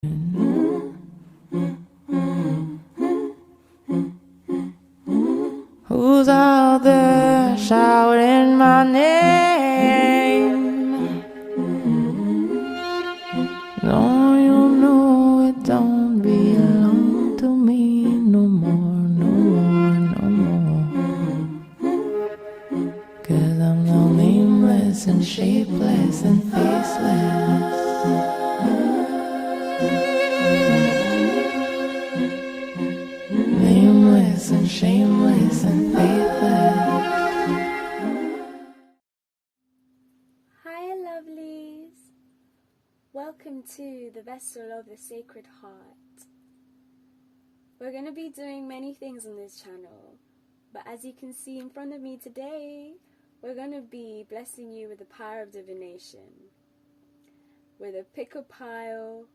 Who's out there shouting my name? Don't you know it don't belong to me no more, no more, no more. 'Cause I'm now nameless and shapeless and faceless. Nameless and shameless and faithless. Hi lovelies! Welcome to the Vessel of the Sacred Heart. We're going to be doing many things on this channel, but as you can see in front of me today, we're going to be blessing you with the power of divination, with a pick-a-pile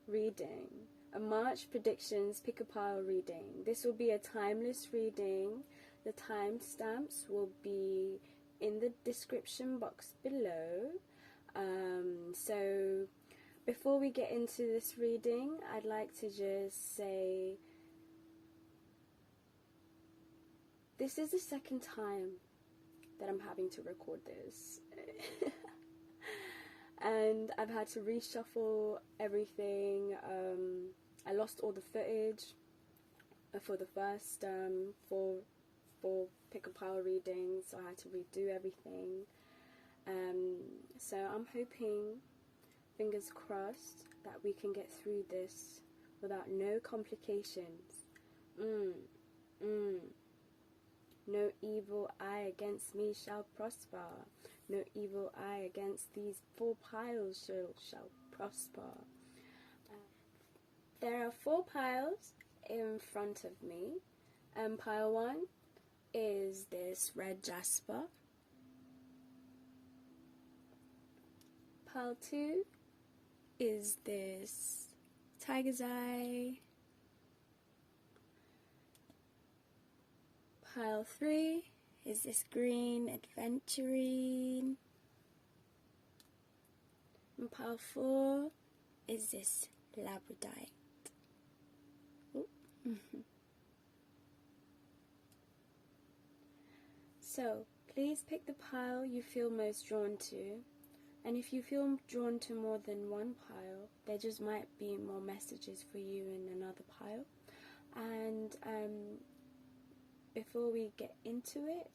reading. A March predictions pick-a-pile reading. This will be a timeless reading. The timestamps will be in the description box below. So before we get into this reading, I'd like to just say this is the second time that I'm having to record this. And I've had to reshuffle everything. I lost all the footage for the first four pick-a-pile readings, so I had to redo everything. So I'm hoping, fingers crossed, that we can get through this without no complications. No evil eye against me shall prosper. No evil eye against these 4 piles shall prosper. There are 4 piles in front of me. Pile 1 is this red Jasper. Pile 2 is this tiger's eye. Pile 3 is this green Adventurine. And pile 4 is this Labrodite. So, please pick the pile you feel most drawn to, and if you feel drawn to more than one pile, there just might be more messages for you in another pile. And before we get into it,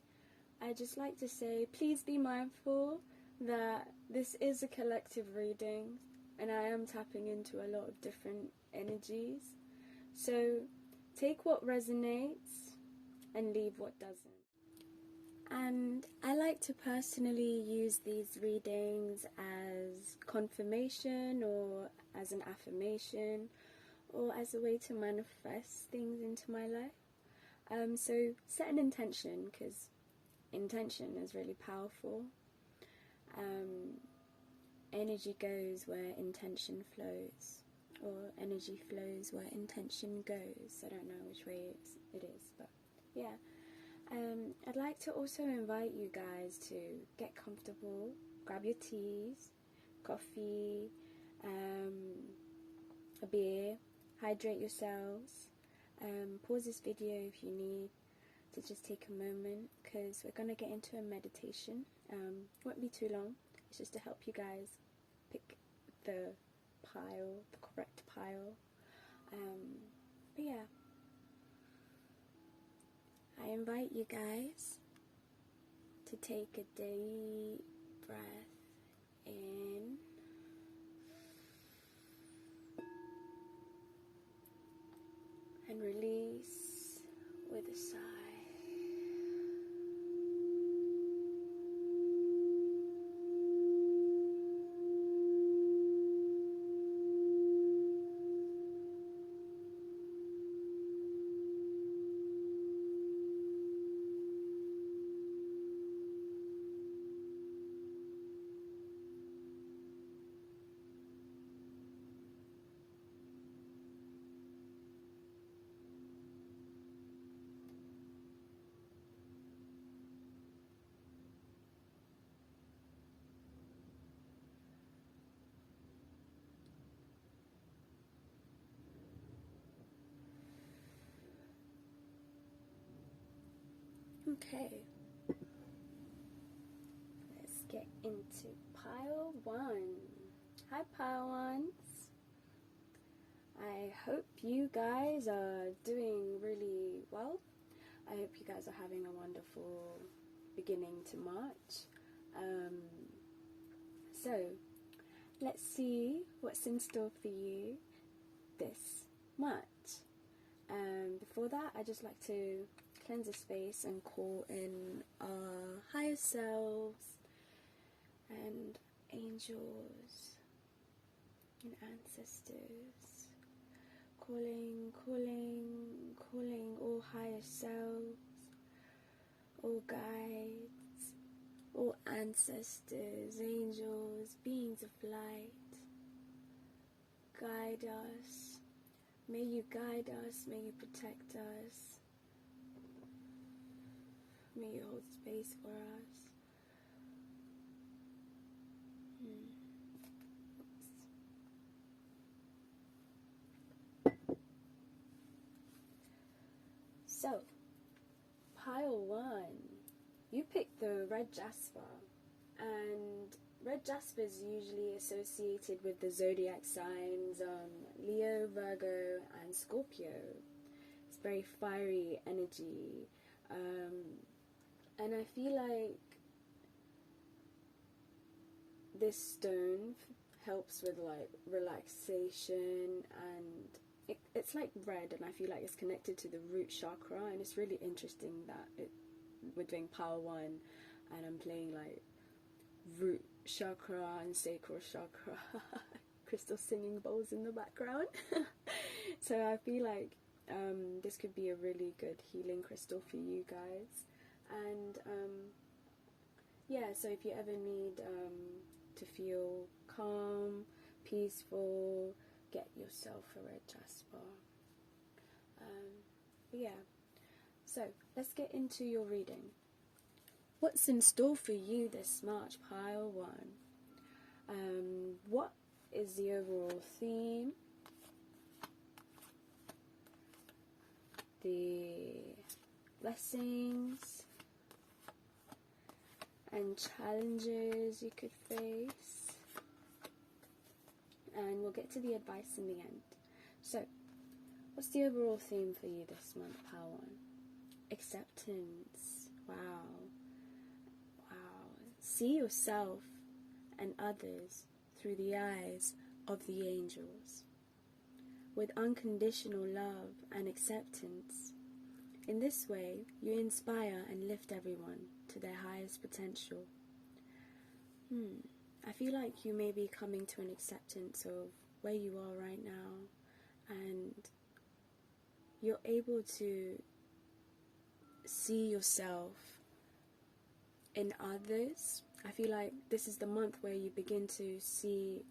I'd just like to say, please be mindful that this is a collective reading, and I am tapping into a lot of different energies. So take what resonates and leave what doesn't. And I like to personally use these readings as confirmation or as an affirmation or as a way to manifest things into my life. So set an intention, because intention is really powerful. Energy goes where intention flows, or energy flows where intention goes. I don't know which way it is, but yeah. I'd like to also invite you guys to get comfortable, grab your teas, coffee, a beer, hydrate yourselves, pause this video if you need to just take a moment, because we're going to get into a meditation. Won't be too long, it's just to help you guys pick the pile, the correct pile. But yeah, I invite you guys to take a deep breath in and release with a sigh. Okay, let's get into pile 1. Hi pile 1s. I hope you guys are doing really well. I hope you guys are having a wonderful beginning to March. So let's see what's in store for you this March. Before that, I just like to cleanse the space and call in our higher selves and angels and ancestors. Calling all higher selves, all guides, all ancestors, angels, beings of light. Guide us. May you guide us, may you protect us. May you hold space for us. So, pile 1, you picked the red Jasper, and red Jasper is usually associated with the zodiac signs Leo, Virgo, and Scorpio. It's very fiery energy, and I feel like this stone helps with like relaxation, and it's like red, and I feel like it's connected to the root chakra, and it's really interesting that we're doing power 1 and I'm playing like root chakra and sacral chakra crystal singing bowls in the background. So I feel like this could be a really good healing crystal for you guys. And yeah, so if you ever need to feel calm, peaceful, get yourself a red Jasper. But yeah, so let's get into your reading. What's in store for you this March, pile 1? What is the overall theme? The blessings and challenges you could face, and we'll get to the advice in the end. So, what's the overall theme for you this month, pile 1? Acceptance. Wow. See yourself and others through the eyes of the angels, with unconditional love and acceptance. In this way, you inspire and lift everyone to their highest potential. I feel like you may be coming to an acceptance of where you are right now, and you're able to see yourself in others. I feel like this is the month where you begin to see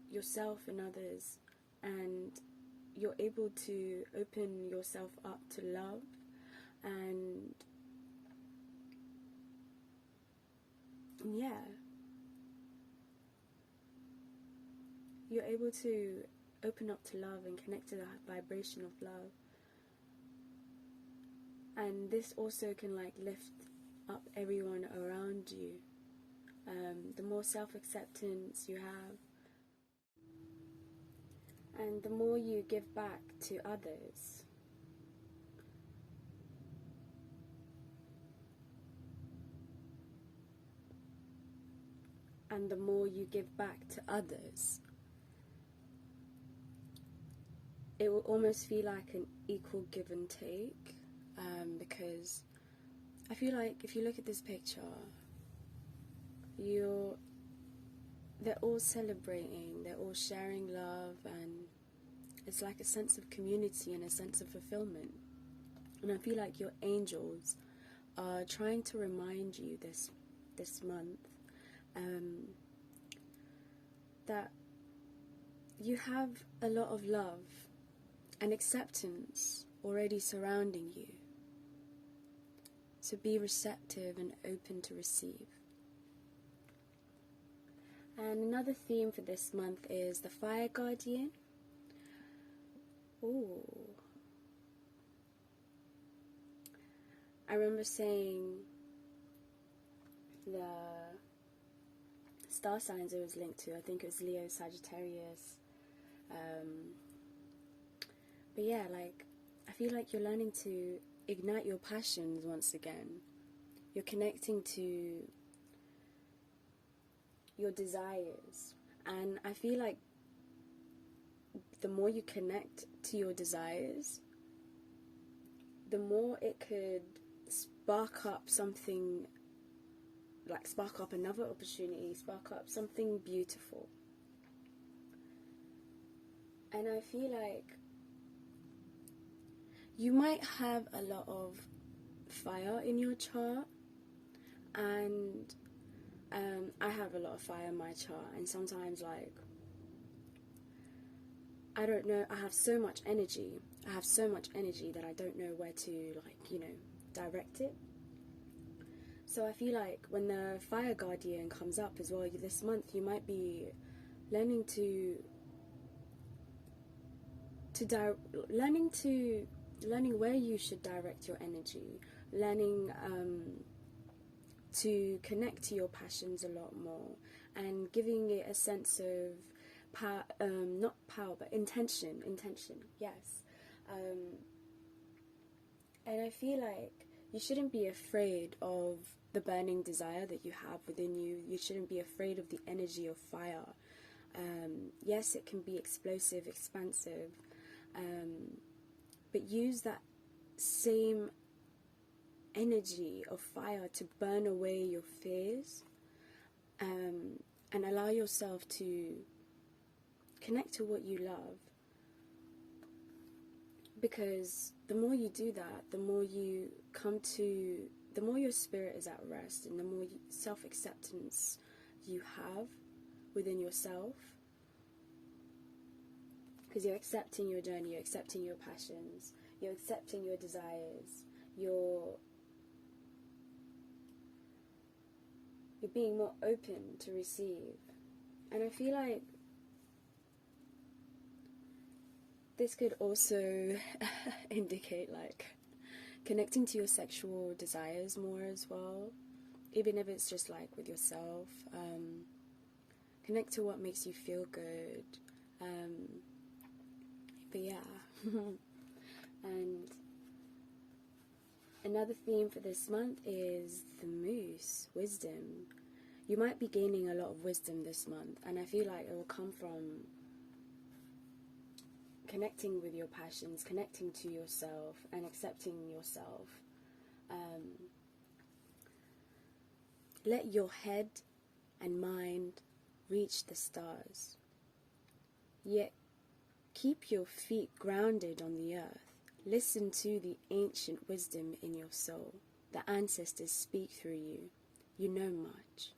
yourself in others, and you're able to open yourself up to love, and yeah, you're able to open up to love and connect to that vibration of love. And this also can like lift up everyone around you. The more self-acceptance you have, and the more you give back to others, and the more you give back to others, it will almost feel like an equal give and take, because I feel like if you look at this picture, they're all celebrating, they're all sharing love, and it's like a sense of community and a sense of fulfillment. And I feel like your angels are trying to remind you this month that you have a lot of love and acceptance already surrounding you. So be receptive and open to receive. And another theme for this month is the Fire Guardian. Ooh. I remember saying the star signs it was linked to. I think it was Leo, Sagittarius. But yeah, like, I feel like you're learning to ignite your passions once again. You're connecting to your desires. And I feel like the more you connect to your desires, the more it could spark up something, like spark up another opportunity, spark up something beautiful. And I feel like you might have a lot of fire in your chart, and I have a lot of fire in my chart, and sometimes, like, I don't know, I have so much energy that I don't know where to, like, you know, direct it. So I feel like when the fire guardian comes up as well this month, you might be learning learning where you should direct your energy, learning to connect to your passions a lot more, and giving it a sense of power, not power, but intention, yes. And I feel like you shouldn't be afraid of the burning desire that you have within you. You shouldn't be afraid of the energy of fire. Yes, it can be explosive, expansive, but use that same energy of fire to burn away your fears, and allow yourself to connect to what you love. Because the more you do that, the more your spirit is at rest, and the more self-acceptance you have within yourself. Because you're accepting your journey, you're accepting your passions, you're accepting your desires, you're being more open to receive. And I feel like this could also indicate, like, connecting to your sexual desires more as well, even if it's just like with yourself. Connect to what makes you feel good. But yeah. And another theme for this month is the moose, wisdom. You might be gaining a lot of wisdom this month, and I feel like it will come from connecting with your passions, connecting to yourself, and accepting yourself. Let your head and mind reach the stars, yet keep your feet grounded on the earth. Listen to the ancient wisdom in your soul. The ancestors speak through you. You know much.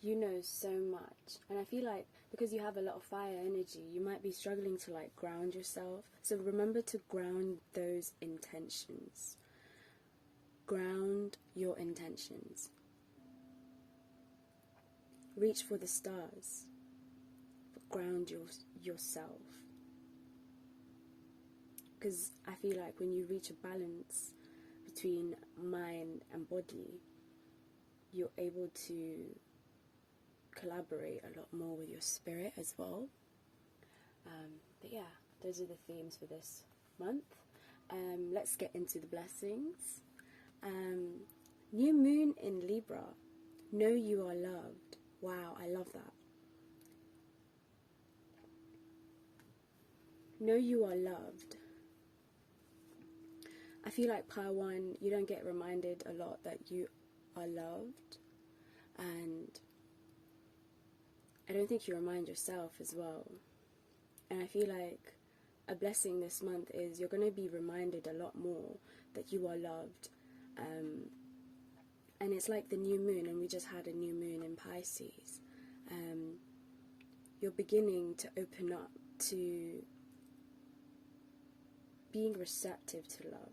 You know so much. And I feel like because you have a lot of fire energy, you might be struggling to, like, ground yourself. So remember to ground those intentions. Ground your intentions. Reach for the stars, but ground yourself. Because I feel like when you reach a balance between mind and body, you're able to collaborate a lot more with your spirit as well. But yeah, those are the themes for this month. Let's get into the blessings. New moon in Libra. Know you are loved. Wow, I love that. Know you are loved. I feel like Pile 1, you don't get reminded a lot that you are loved, and I don't think you remind yourself as well. And I feel like a blessing this month is you're going to be reminded a lot more that you are loved. And it's like the new moon, and we just had a new moon in Pisces. You're beginning to open up to being receptive to love.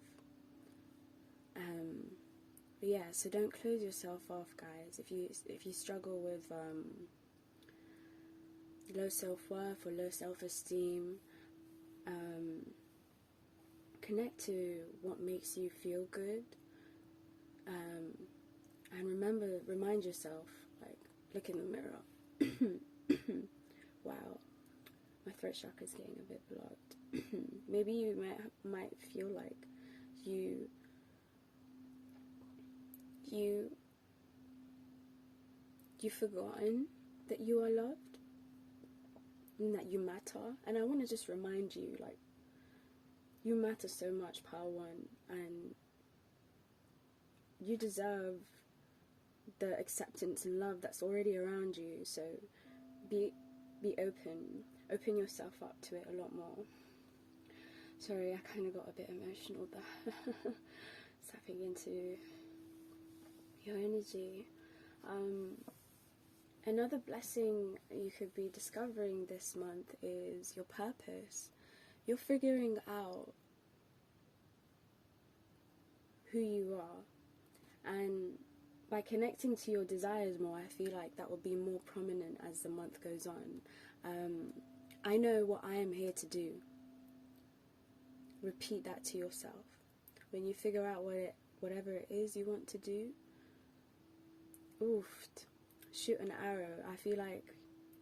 But yeah, so don't close yourself off, guys. If you struggle with low self-worth or low self-esteem, connect to what makes you feel good, and remind yourself, like, look in the mirror. Wow, my throat chakra is getting a bit blocked. Maybe you might feel like you've forgotten that you are loved and that you matter. And I want to just remind you, like, you matter so much, Power One, and you deserve the acceptance and love that's already around you. So be open yourself up to it a lot more. Sorry, I kind of got a bit emotional there. Tapping into your energy. Another blessing you could be discovering this month is your purpose. You're figuring out who you are, and by connecting to your desires more, I feel like that will be more prominent as the month goes on. I know what I am here to do. Repeat that to yourself. When you figure out whatever it is you want to do, shoot an arrow. I feel like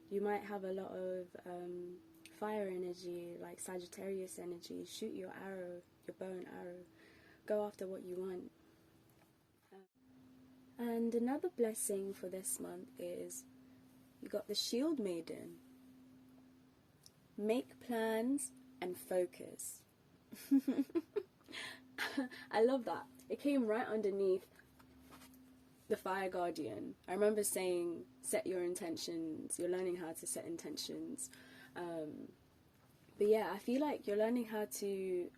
you might have a lot of fire energy, like Sagittarius energy. Shoot your arrow, your bow and arrow. Go after what you want. And another blessing for this month is you got the Shield Maiden. Make plans and focus. I love that. It came right underneath the Fire Guardian. I remember saying, set your intentions. You're learning how to set intentions. But yeah, I feel like you're learning how to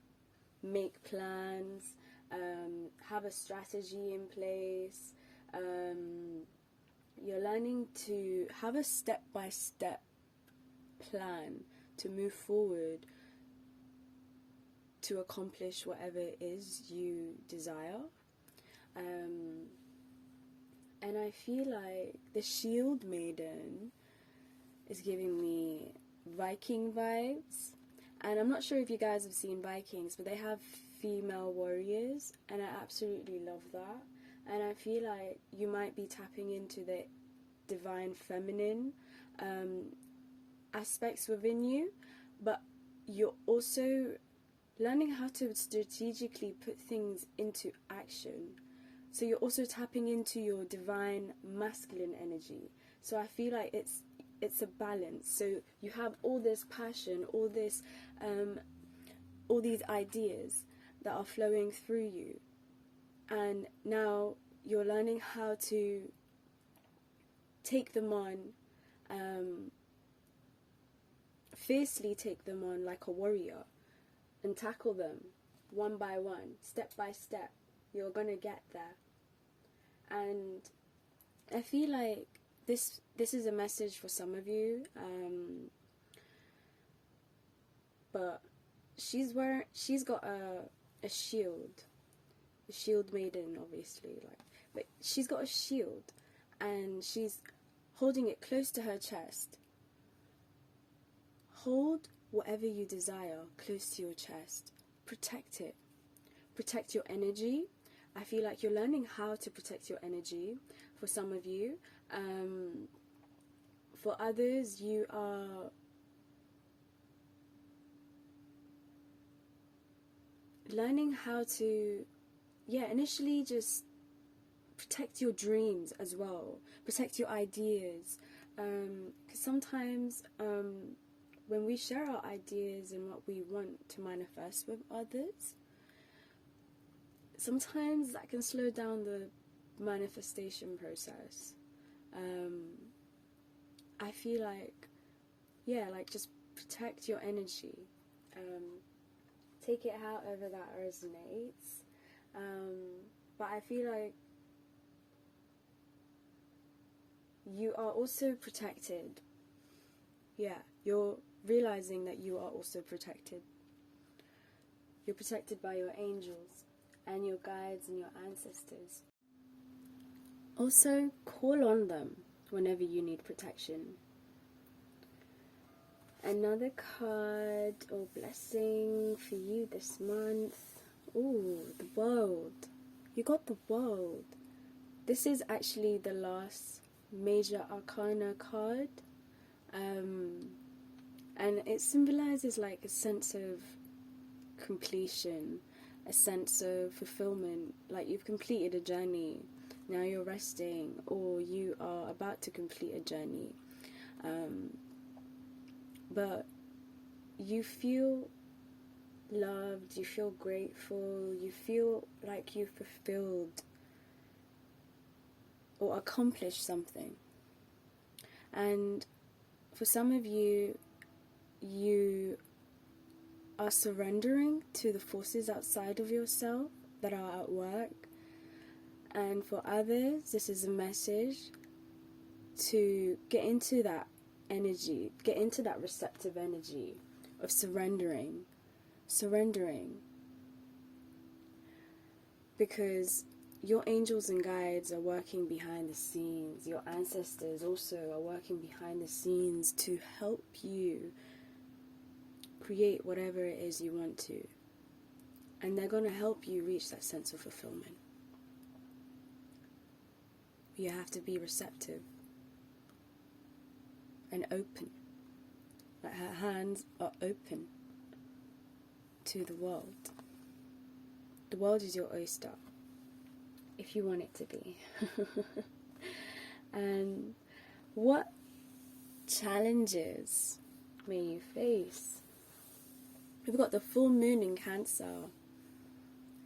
make plans, have a strategy in place. You're learning to have a step-by-step plan to move forward to accomplish whatever it is you desire. And I feel like the Shield Maiden is giving me Viking vibes. And I'm not sure if you guys have seen Vikings, but they have female warriors, and I absolutely love that. And I feel like you might be tapping into the divine feminine aspects within you, but you're also learning how to strategically put things into action. So you're also tapping into your divine masculine energy. So I feel like it's a balance. So you have all this passion, all these ideas that are flowing through you, and now you're learning how to take them on, fiercely take them on like a warrior, and tackle them one by one, step by step. You're gonna get there. And I feel like this is a message for some of you, but she's got a shield, a Shield Maiden, obviously, but she's got a shield, and she's holding it close to her chest. Hold whatever you desire close to your chest. Protect it. Protect your energy. I feel like you're learning how to protect your energy for some of you. For others, you are learning how to, initially just protect your dreams as well. Protect your ideas. Because sometimes when we share our ideas and what we want to manifest with others, sometimes that can slow down the manifestation process. I feel like, just protect your energy. Take it however that resonates. But I feel like you are also protected. You're realizing that you are also protected. You're protected by your angels and your guides and your ancestors. Also, call on them whenever you need protection. Another card or blessing for you this month. Ooh, the World. You got the World. This is actually the last major arcana card. And it symbolizes like a sense of completion, a sense of fulfillment, like you've completed a journey, now you're resting, or you are about to complete a journey. But you feel loved, you feel grateful, you feel like you've fulfilled or accomplished something. And for some of you, you are surrendering to the forces outside of yourself that are at work. And for others, this is a message to get into that energy, get into that receptive energy of surrendering. Because your angels and guides are working behind the scenes. Your ancestors also are working behind the scenes to help you create whatever it is you want to. And they're going to help you reach that sense of fulfillment. You have to be receptive and open. Like her hands are open to the world. The world is your oyster, if you want it to be. And what challenges may you face? We've got the full moon in Cancer.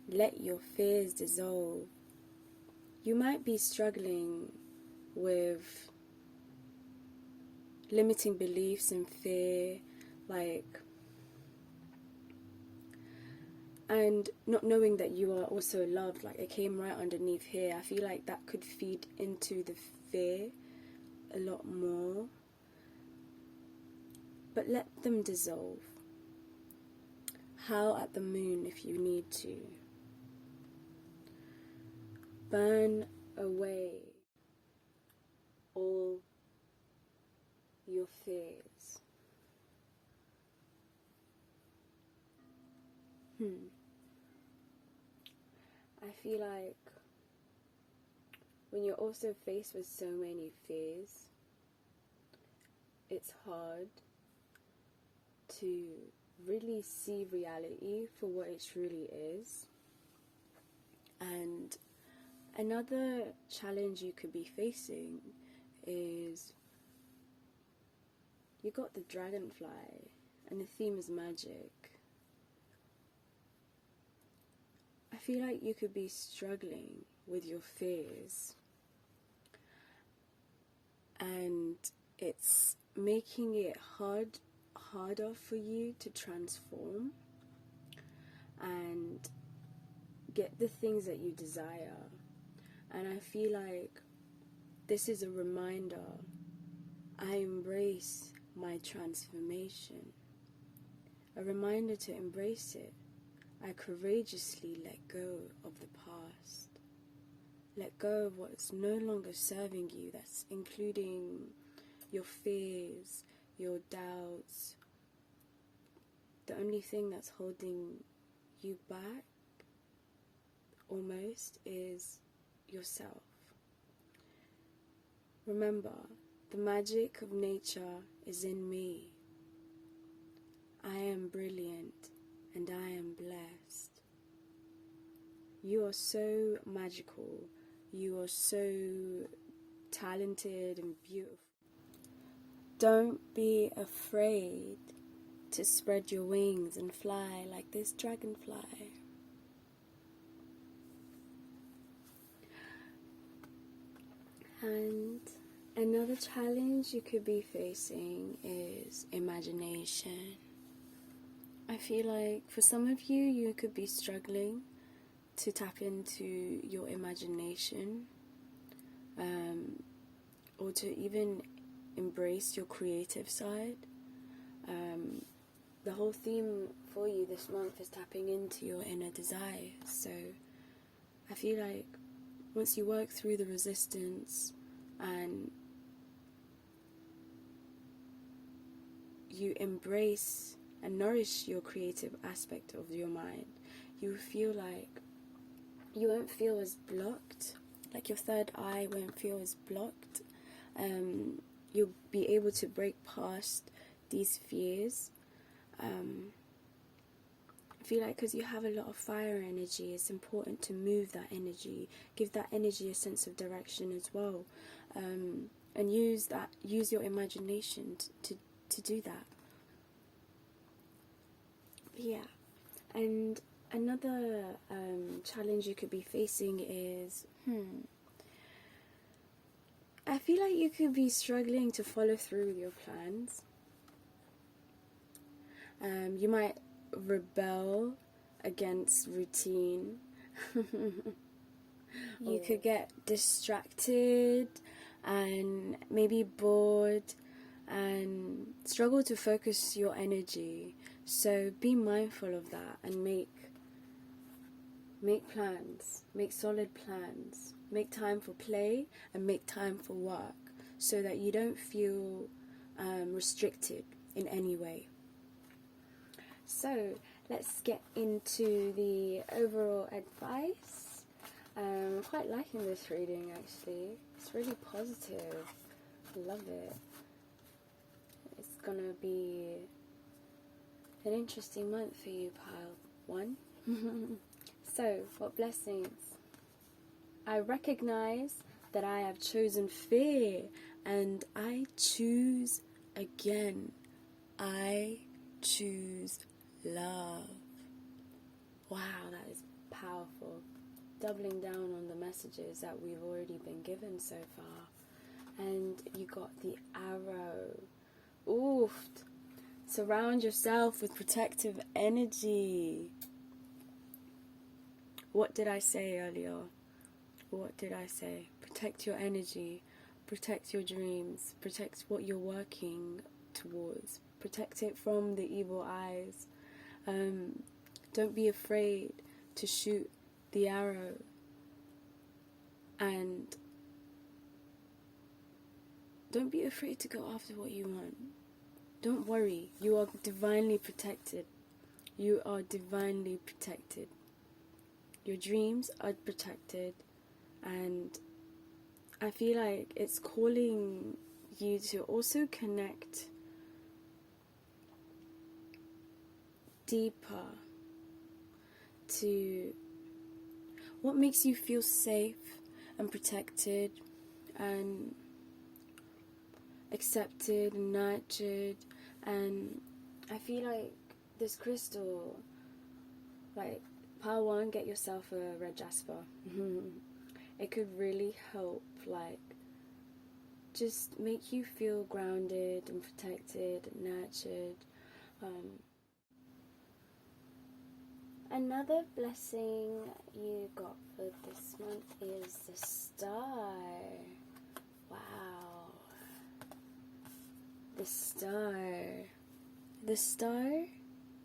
Let your fears dissolve. You might be struggling with limiting beliefs and fear, and not knowing that you are also loved. Like, it came right underneath here. I feel like that could feed into the fear a lot more. But let them dissolve. Howl at the moon if you need to. Burn away all your fears. I feel like when you're also faced with so many fears, it's hard to really see reality for what it truly is. And another challenge you could be facing is you got the dragonfly, and the theme is magic. I feel like you could be struggling with your fears, and it's making it harder for you to transform and get the things that you desire. And I feel like this is a reminder. I embrace my transformation. A reminder to embrace it. I courageously let go of the past. Let go of what's no longer serving you. That's including your fears, your doubts. The only thing that's holding you back almost is yourself. Remember, the magic of nature is in me. I am brilliant and I am blessed. You are so magical. You are so talented and beautiful. Don't be afraid to spread your wings and fly like this dragonfly. And another challenge you could be facing is imagination. I feel like for some of you, you could be struggling to tap into your imagination, or to even embrace your creative side. The whole theme for you this month is tapping into your inner desire. So I feel like once you work through the resistance and you embrace and nourish your creative aspect of your mind, you feel like you won't feel as blocked, like your third eye won't feel as blocked. You'll be able to break past these fears. I feel like because you have a lot of fire energy, it's important to move that energy, give that energy a sense of direction as well, and use your imagination to do that. Yeah, and another challenge you could be facing is, I feel like you could be struggling to follow through with your plans. You might rebel against routine. You could get distracted and maybe bored and struggle to focus your energy. So be mindful of that and make plans, make solid plans, make time for play and make time for work so that you don't feel restricted in any way. So let's get into the overall advice. I'm quite liking this reading actually. It's really positive. I love it. It's gonna be an interesting month for you, pile one. So, what blessings? I recognize that I have chosen fear and I choose again. I choose love. Wow, that is powerful. Doubling down on the messages that we've already been given so far. And you got the arrow. Oof. Surround yourself with protective energy. What did I say earlier? What did I say? Protect your energy. Protect your dreams. Protect what you're working towards. Protect it from the evil eyes. Don't be afraid to shoot the arrow. And don't be afraid to go after what you want. Don't worry. You are divinely protected. You are divinely protected. Your dreams are protected, and I feel like it's calling you to also connect deeper to what makes you feel safe and protected and accepted and nurtured. And I feel like this crystal, like, Pile 1, get yourself a red Jasper. It could really help, like, just make you feel grounded and protected and nurtured. Another blessing you got for this month is the star. Wow. The star. The star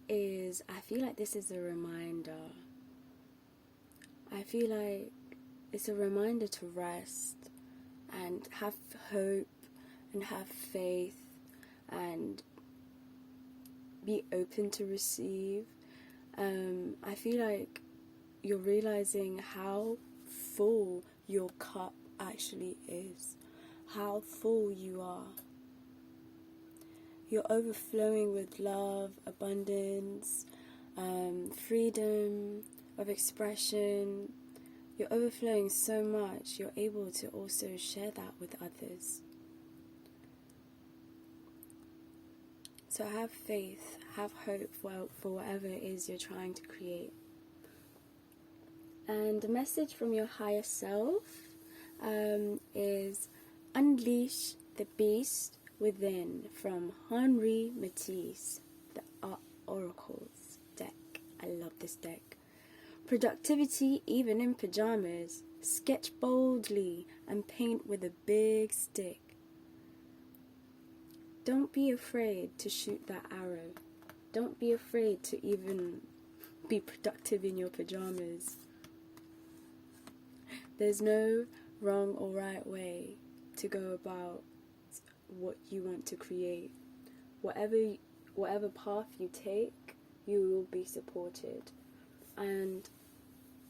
is, I feel like this is a reminder. I feel like it's a reminder to rest and have hope and have faith and be open to receive. I feel like you're realizing how full your cup actually is, how full you are. You're overflowing with love, abundance, freedom of expression. You're overflowing so much, you're able to also share that with others. So have faith, have hope for whatever it is you're trying to create. And the message from your higher self is unleash the beast within, from Henri Matisse, the Oracles deck. I love this deck. Productivity even in pajamas. Sketch boldly and paint with a big stick. Don't be afraid to shoot that arrow. Don't be afraid to even be productive in your pajamas. There's no wrong or right way to go about what you want to create. whatever path you take, you will be supported. And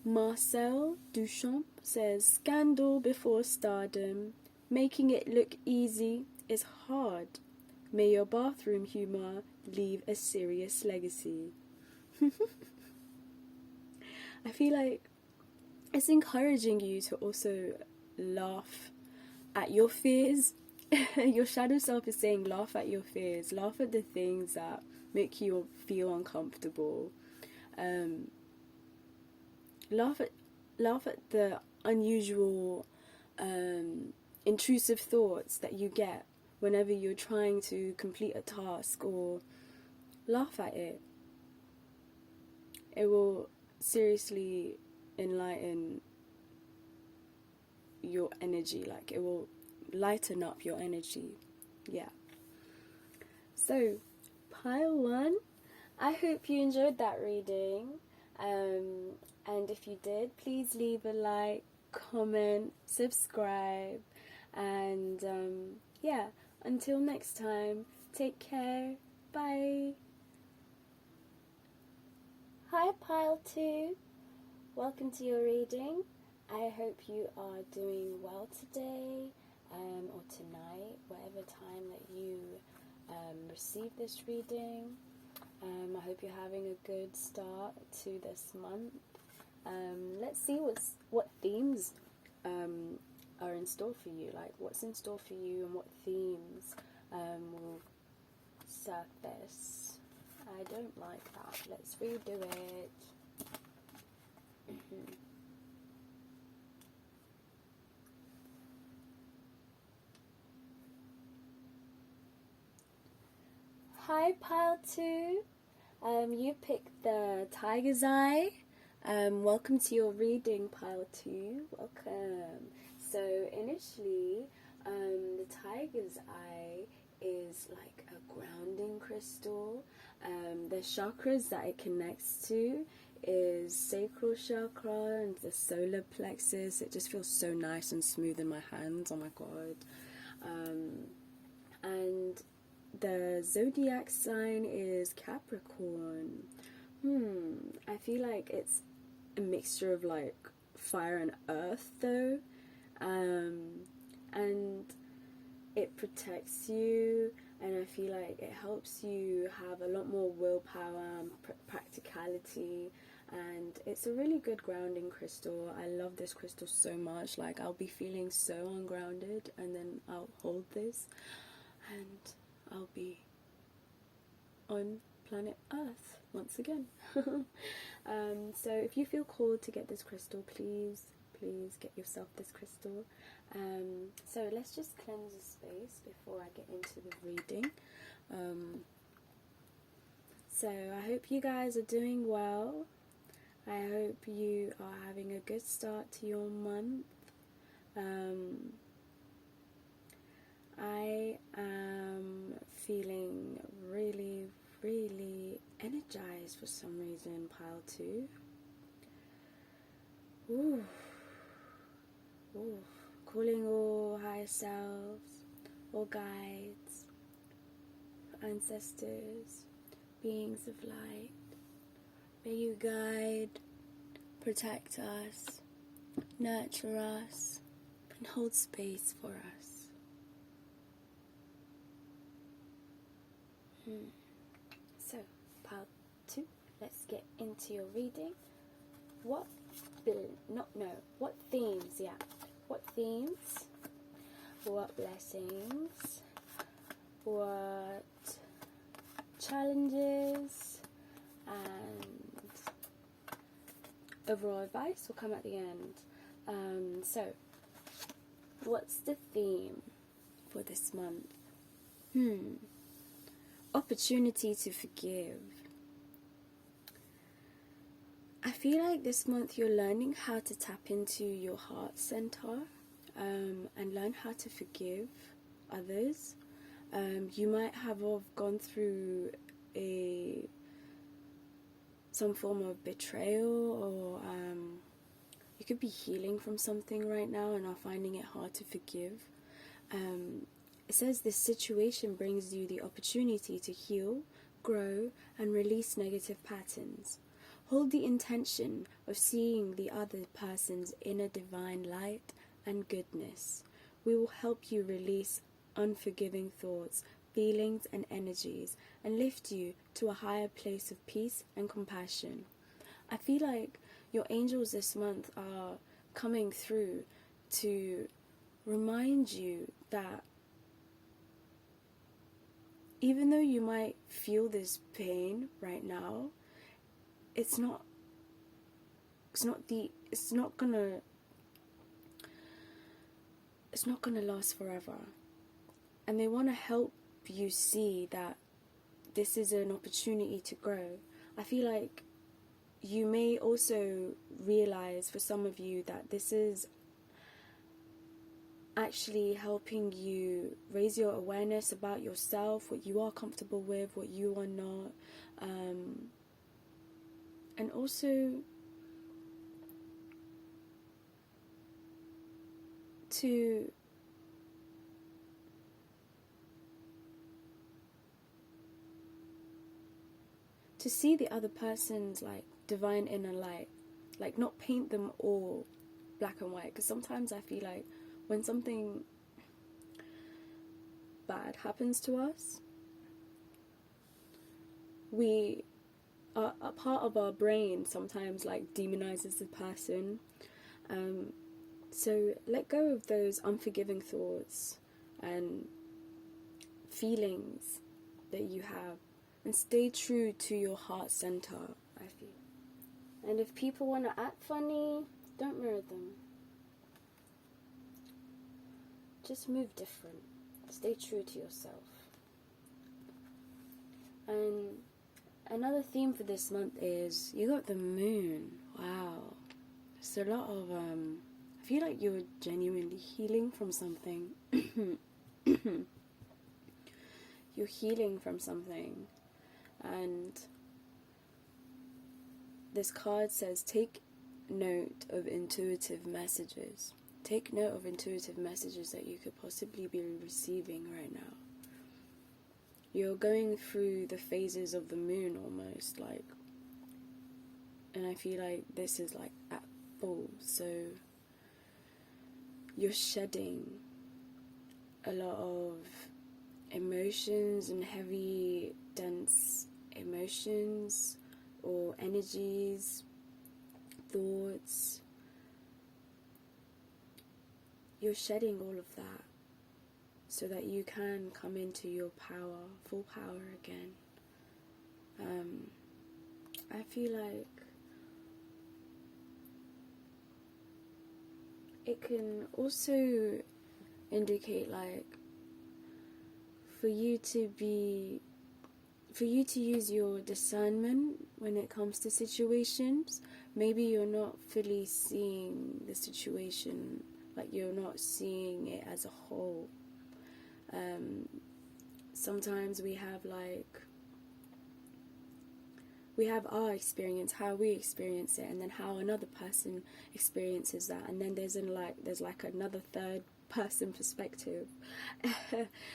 Marcel Duchamp says, scandal before stardom, making it look easy is hard. May your bathroom humour leave a serious legacy. I feel like it's encouraging you to also laugh at your fears. Your shadow self is saying laugh at your fears, laugh at the things that make you feel uncomfortable. Laugh at the unusual, intrusive thoughts that you get whenever you're trying to complete a task, or laugh at it. It will seriously enlighten your energy, like it will lighten up your energy. Yeah. So, pile 1, I hope you enjoyed that reading. And if you did, please leave a like, comment, subscribe, and yeah, until next time, take care, bye. Hi Pile 2, welcome to your reading. I hope you are doing well today, or tonight, whatever time that you receive this reading. I hope you're having a good start to this month. Let's see what themes are in store for you, like what's in store for you and what themes will surface. I don't like that. Let's redo it. Hi Pile 2, you picked the Tiger's Eye. Welcome to your reading, Pile 2. Welcome. So initially, the Tiger's Eye is like a grounding crystal. The chakras that it connects to is sacral chakra and the solar plexus. It just feels so nice and smooth in my hands. Oh my god. And the zodiac sign is Capricorn. I feel like it's a mixture of like fire and earth though. And it protects you, and I feel like it helps you have a lot more willpower and practicality, and it's a really good grounding crystal. I love this crystal so much. Like, I'll be feeling so ungrounded, and then I'll hold this and I'll be on planet Earth once again. So if you feel called to get this crystal, please get yourself this crystal. So let's just cleanse the space before I get into the reading. So I hope you guys are doing well. I hope you are having a good start to your month. I am feeling really, really energized for some reason, Pile 2. Ooh. Calling all higher selves, all guides, ancestors, beings of light. May you guide, protect us, nurture us, and hold space for us. So, Pile 2, let's get into your reading. What themes, what themes, what blessings, what challenges, and overall advice will come at the end. So, what's the theme for this month? Opportunity to forgive. I feel like this month you're learning how to tap into your heart center, and learn how to forgive others. You might have gone through some form of betrayal, or you could be healing from something right now and are finding it hard to forgive. it says this situation brings you the opportunity to heal, grow, and release negative patterns. Hold the intention of seeing the other person's inner divine light and goodness. We will help you release unforgiving thoughts, feelings, and energies, and lift you to a higher place of peace and compassion. I feel like your angels this month are coming through to remind you that even though you might feel this pain right now, it's not gonna last forever. And they want to help you see that this is an opportunity to grow. I feel like you may also realize, for some of you, that this is actually helping you raise your awareness about yourself, what you are comfortable with, what you are not, and also to see the other person's like divine inner light, like not paint them all black and white, because sometimes I feel like when something bad happens to us, a part of our brain sometimes like demonizes the person. So let go of those unforgiving thoughts and feelings that you have, and stay true to your heart center, I feel. And if people want to act funny, don't mirror them. Just move different. Stay true to yourself. And another theme for this month is, you got the moon. Wow. It's a lot of, I feel like you're genuinely healing from something. You're healing from something. And this card says, take note of intuitive messages. Take note of intuitive messages that you could possibly be receiving right now. You're going through the phases of the moon almost, like, and I feel like this is like at full, so you're shedding a lot of emotions and heavy, dense emotions or energies, thoughts. You're shedding all of that so that you can come into your power, full power again. I feel like it can also indicate like for you to use your discernment when it comes to situations. Maybe you're not fully seeing the situation, like you're not seeing it as a whole. Sometimes we have our experience, how we experience it, and then how another person experiences that, and then there's like another third person perspective.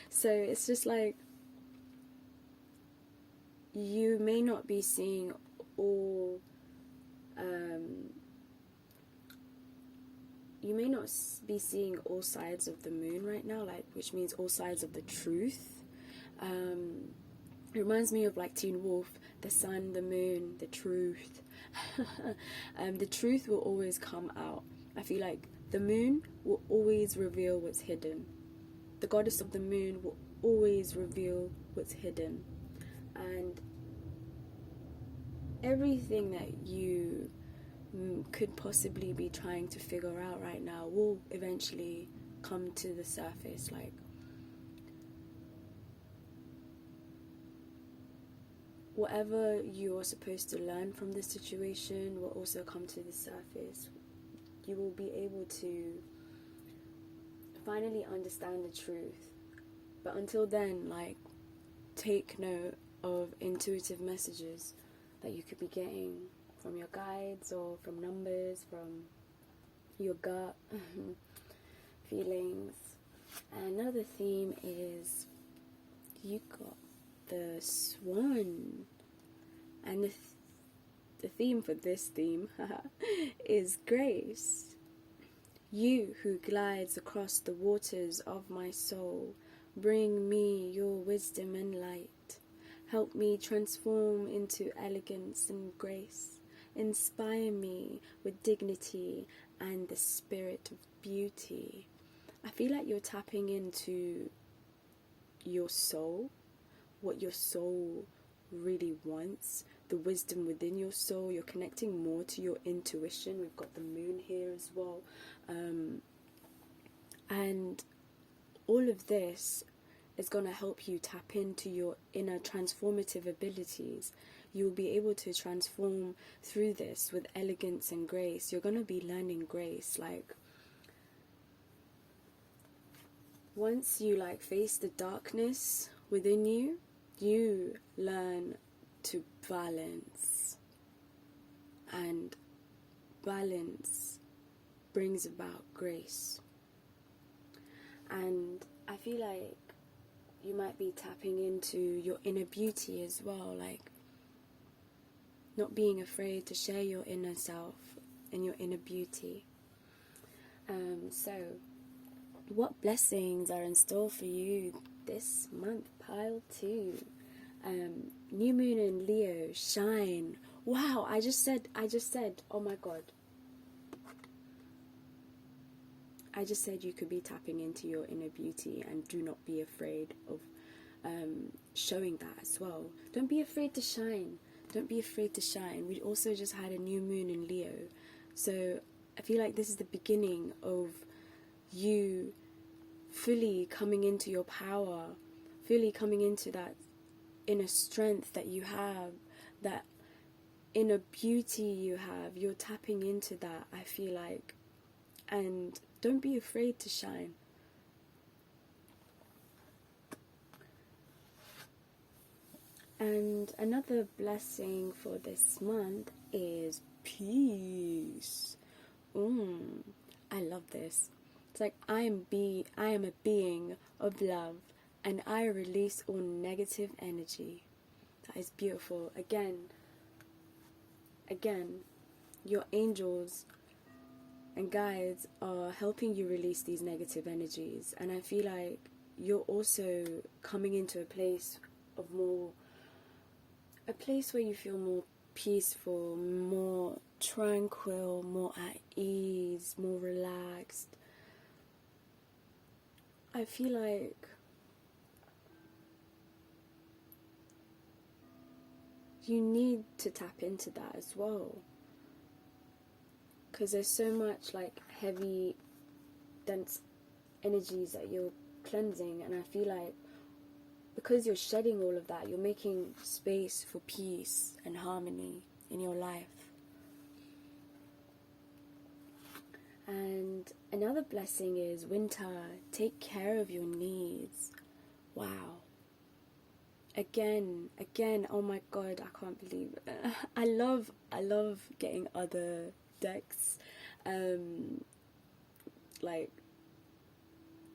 So it's just like you may not be seeing all sides of the moon right now, like, which means all sides of the truth. It reminds me of like Teen Wolf, the sun, the moon, the truth. The truth will always come out. I feel like the moon will always reveal what's hidden. The goddess of the moon will always reveal what's hidden. And everything that you could possibly be trying to figure out right now will eventually come to the surface. Like, whatever you're supposed to learn from this situation will also come to the surface. You will be able to finally understand the truth. But until then, like, take note of intuitive messages that you could be getting from your guides or from numbers, from your gut feelings. Another theme is you got the swan, and the theme for this theme is grace. You who glides across the waters of my soul, bring me your wisdom and light. Help me transform into elegance and grace. Inspire me with dignity and the spirit of beauty. I feel like you're tapping into your soul, what your soul really wants, the wisdom within your soul. You're connecting more to your intuition. We've got the moon here as well. And all of this is going to help you tap into your inner transformative abilities. You'll be able to transform through this with elegance and grace. You're going to be learning grace. Like, once you face the darkness within you, you learn to balance. And balance brings about grace. And I feel like you might be tapping into your inner beauty as well, like not being afraid to share your inner self and your inner beauty. So what blessings are in store for you this month? Pile 2. New moon in Leo, shine. Wow, I just said, oh my god. I just said you could be tapping into your inner beauty, and do not be afraid of showing that as well. Don't be afraid to shine. Don't be afraid to shine. We also just had a new moon in Leo. So I feel like this is the beginning of you fully coming into your power, fully coming into that inner strength that you have, that inner beauty you have. You're tapping into that, I feel like. And don't be afraid to shine. And another blessing for this month is peace. I love this. It's like I am a being of love, and I release all negative energy. That is beautiful. Again, your angels and guides are helping you release these negative energies, and I feel like you're also coming into a place where you feel more peaceful, more tranquil, more at ease, more relaxed. I feel like you need to tap into that as well, because there's so much heavy, dense energies that you're cleansing, and I feel like because you're shedding all of that, you're making space for peace and harmony in your life. And another blessing is winter. Take care of your needs. Wow. Again, oh my god, I can't believe it. I love getting other decks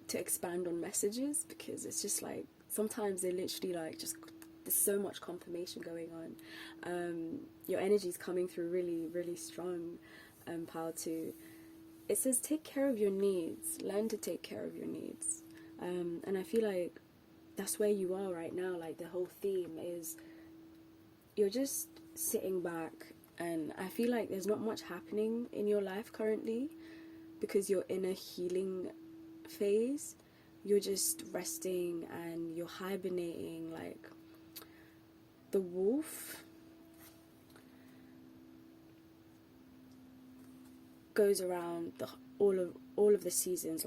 to expand on messages, because it's just sometimes they literally just, there's so much confirmation going on. Your energy's coming through really, really strong. Pile 2. It says take care of your needs. Learn to take care of your needs. And I feel like that's where you are right now. The whole theme is you're just sitting back, and I feel like there's not much happening in your life currently because you're in a healing phase. You're just resting and you're hibernating, like the wolf goes around all of the seasons.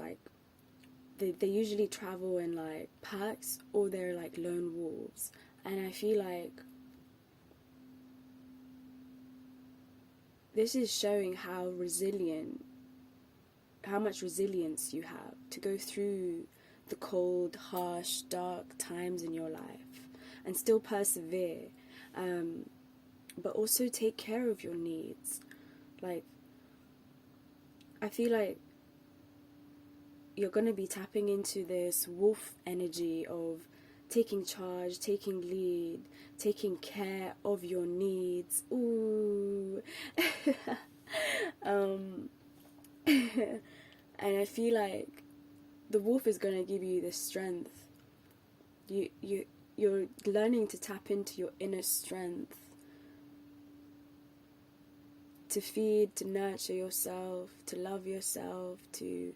They usually travel in packs, or they're lone wolves, and I feel like this is showing how much resilience you have to go through the cold, harsh, dark times in your life and still persevere, but also take care of your needs. I feel like you're going to be tapping into this wolf energy of taking charge, taking lead, taking care of your needs. Ooh. And I feel like the wolf is going to give you this strength. You're learning to tap into your inner strength, to feed, to nurture yourself, to love yourself, to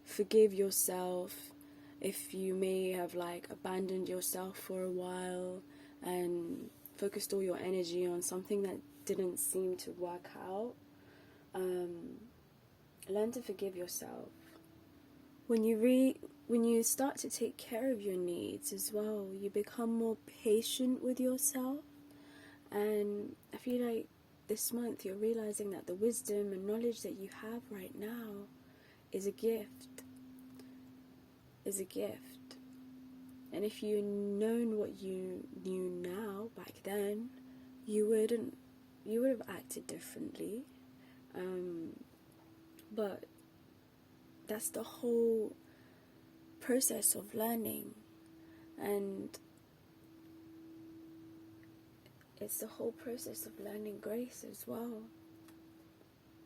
forgive yourself if you may have like abandoned yourself for a while and focused all your energy on something that didn't seem to work out. Learn to forgive yourself. When you start to take care of your needs as well, you become more patient with yourself. And I feel like this month you're realizing that the wisdom and knowledge that you have right now is a gift. Is a gift. And if you known what you knew now back then, you would have acted differently. But that's the whole process of learning, and it's the whole process of learning grace as well.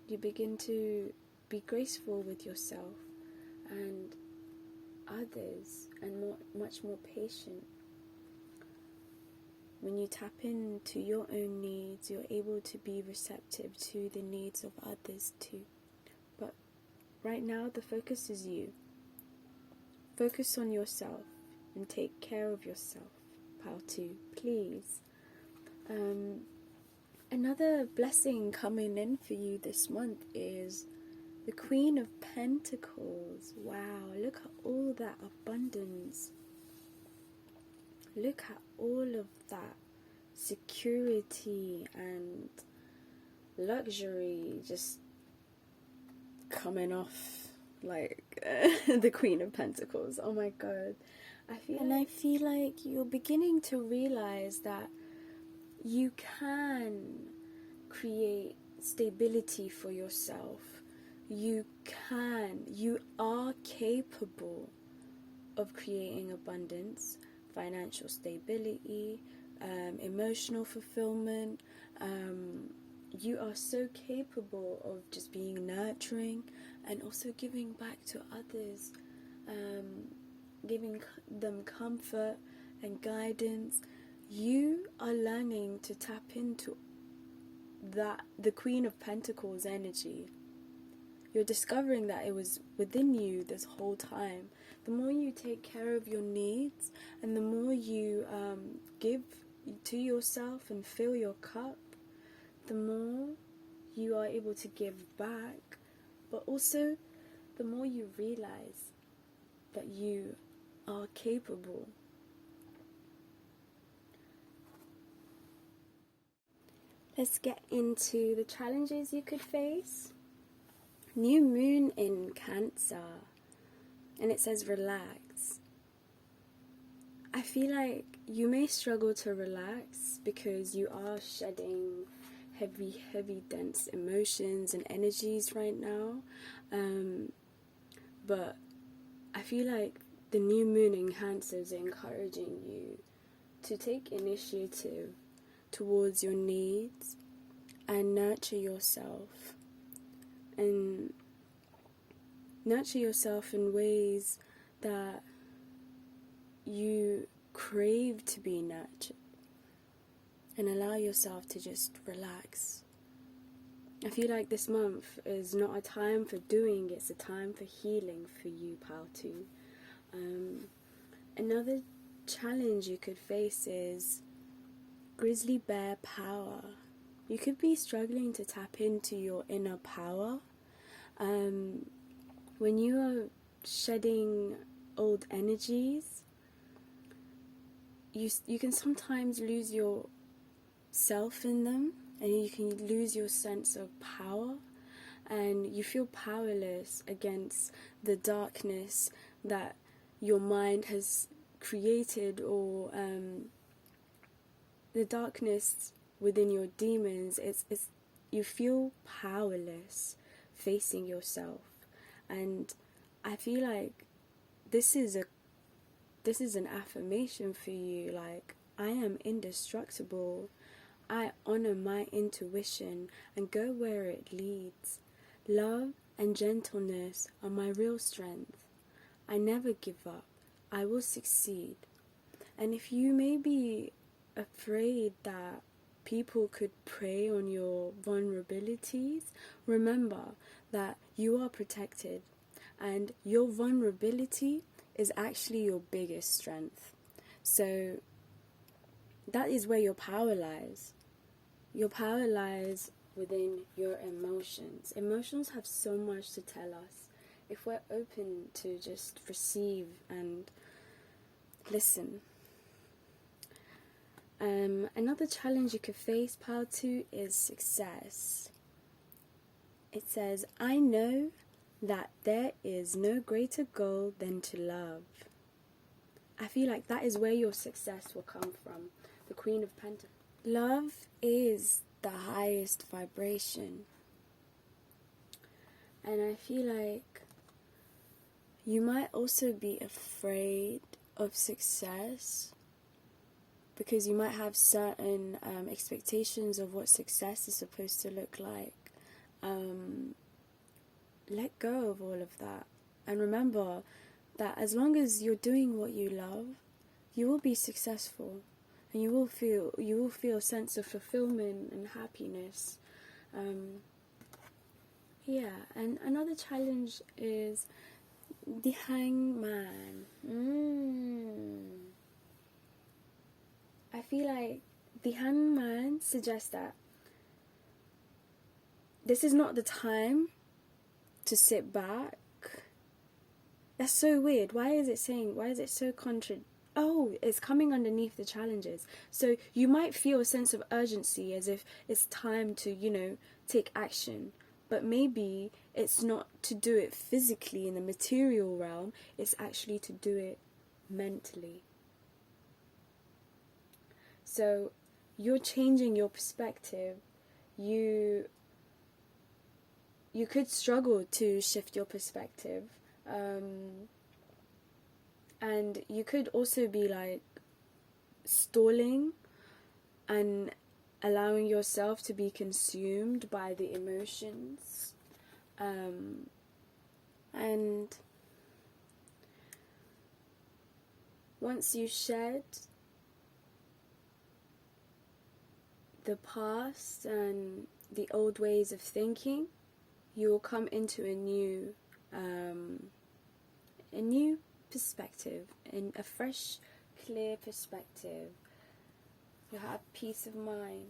You begin to be graceful with yourself and others, and much more patient. When you tap into your own needs, you're able to be receptive to the needs of others too. But right now, the focus is you. Focus on yourself and take care of yourself, pal too, please. Another blessing coming in for you this month is the Queen of Pentacles. Wow, look at all that abundance. Look at all of that security and luxury just coming off like the Queen of Pentacles. Oh my God. I feel like you're beginning to realize that you can create stability for yourself. You are capable of creating abundance, financial stability, emotional fulfillment. You are so capable of just being nurturing and also giving back to others, giving them comfort and guidance. You are learning to tap into the Queen of Pentacles energy. You're discovering that it was within you this whole time. The more you take care of your needs and the more you give to yourself and fill your cup, the more you are able to give back, but also the more you realize that you are capable. Let's get into the challenges you could face. New moon in Cancer, and it says relax. I feel like you may struggle to relax because you are shedding heavy, dense emotions and energies right now. But I feel like the new moon in Cancer is encouraging you to take initiative towards your needs and nurture yourself. And nurture yourself in ways that you crave to be nurtured. And allow yourself to just relax. I feel like this month is not a time for doing, it's a time for healing for you, pal too. Another challenge you could face is grizzly bear power. You could be struggling to tap into your inner power. When you are shedding old energies, you can sometimes lose yourself in them, and you can lose your sense of power, and you feel powerless against the darkness that your mind has created, or the darkness within your demons. You feel powerless facing yourself, and I feel like this is an affirmation for you. Like, I am indestructible. I honor my intuition and go where it leads. Love and gentleness are my real strength. I never give up. I will succeed. And if you may be afraid that people could prey on your vulnerabilities, remember that you are protected, and your vulnerability is actually your biggest strength. So that is where your power lies. Your power lies within your emotions. Emotions have so much to tell us if we're open to just receive and listen. Another challenge you could face, pile 2, is success. It says, I know that there is no greater goal than to love. I feel like that is where your success will come from. The Queen of Pentacles. Love is the highest vibration. And I feel like you might also be afraid of success because you might have certain expectations of what success is supposed to look like. Let go of all of that. And remember that as long as you're doing what you love, you will be successful. And you will feel a sense of fulfillment and happiness. And another challenge is the Hangman. I feel like the Hangman suggests that this is not the time to sit back. That's so weird. Why is it so Oh, it's coming underneath the challenges. So you might feel a sense of urgency as if it's time to, take action. But maybe it's not to do it physically in the material realm. It's actually to do it mentally. So you're changing your perspective. You could struggle to shift your perspective. And you could also be like stalling and allowing yourself to be consumed by the emotions. And once you shed the past and the old ways of thinking, you will come into a new perspective, in a fresh, clear perspective. You'll have peace of mind.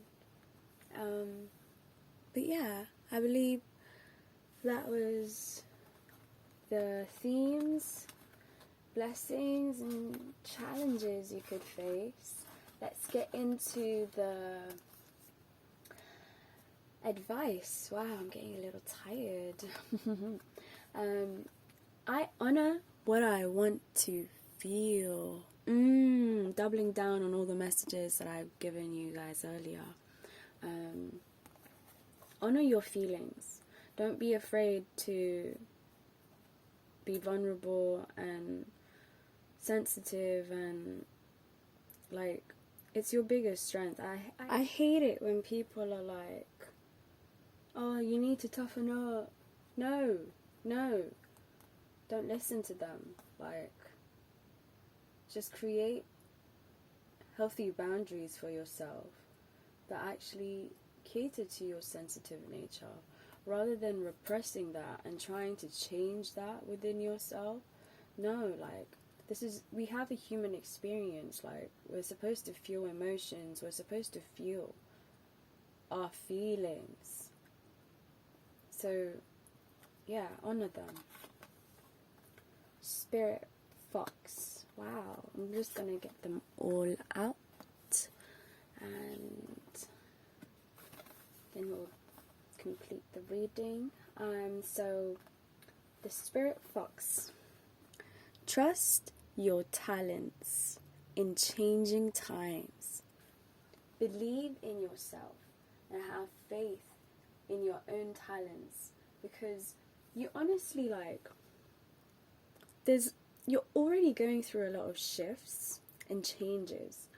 But yeah, I believe that was the themes, blessings, and challenges you could face. Let's get into the advice. Wow, I'm getting a little tired. I honor what I want to feel. Doubling down on all the messages that I've given you guys earlier. Honor your feelings. Don't be afraid to be vulnerable and sensitive, and like, it's your biggest strength. I hate it when people are like, oh, you need to toughen up. No. Don't listen to them. Like, just create healthy boundaries for yourself that actually cater to your sensitive nature, rather than repressing that and trying to change that within yourself. No, like, we have a human experience. Like, we're supposed to feel emotions. We're supposed to feel our feelings. So, yeah, honor them. Spirit Fox. Wow, I'm just gonna get them all out, and then we'll complete the reading. So the Spirit Fox. Trust your talents in changing times. Believe in yourself and have faith in your own talents, because you honestly, like, you're already going through a lot of shifts and changes,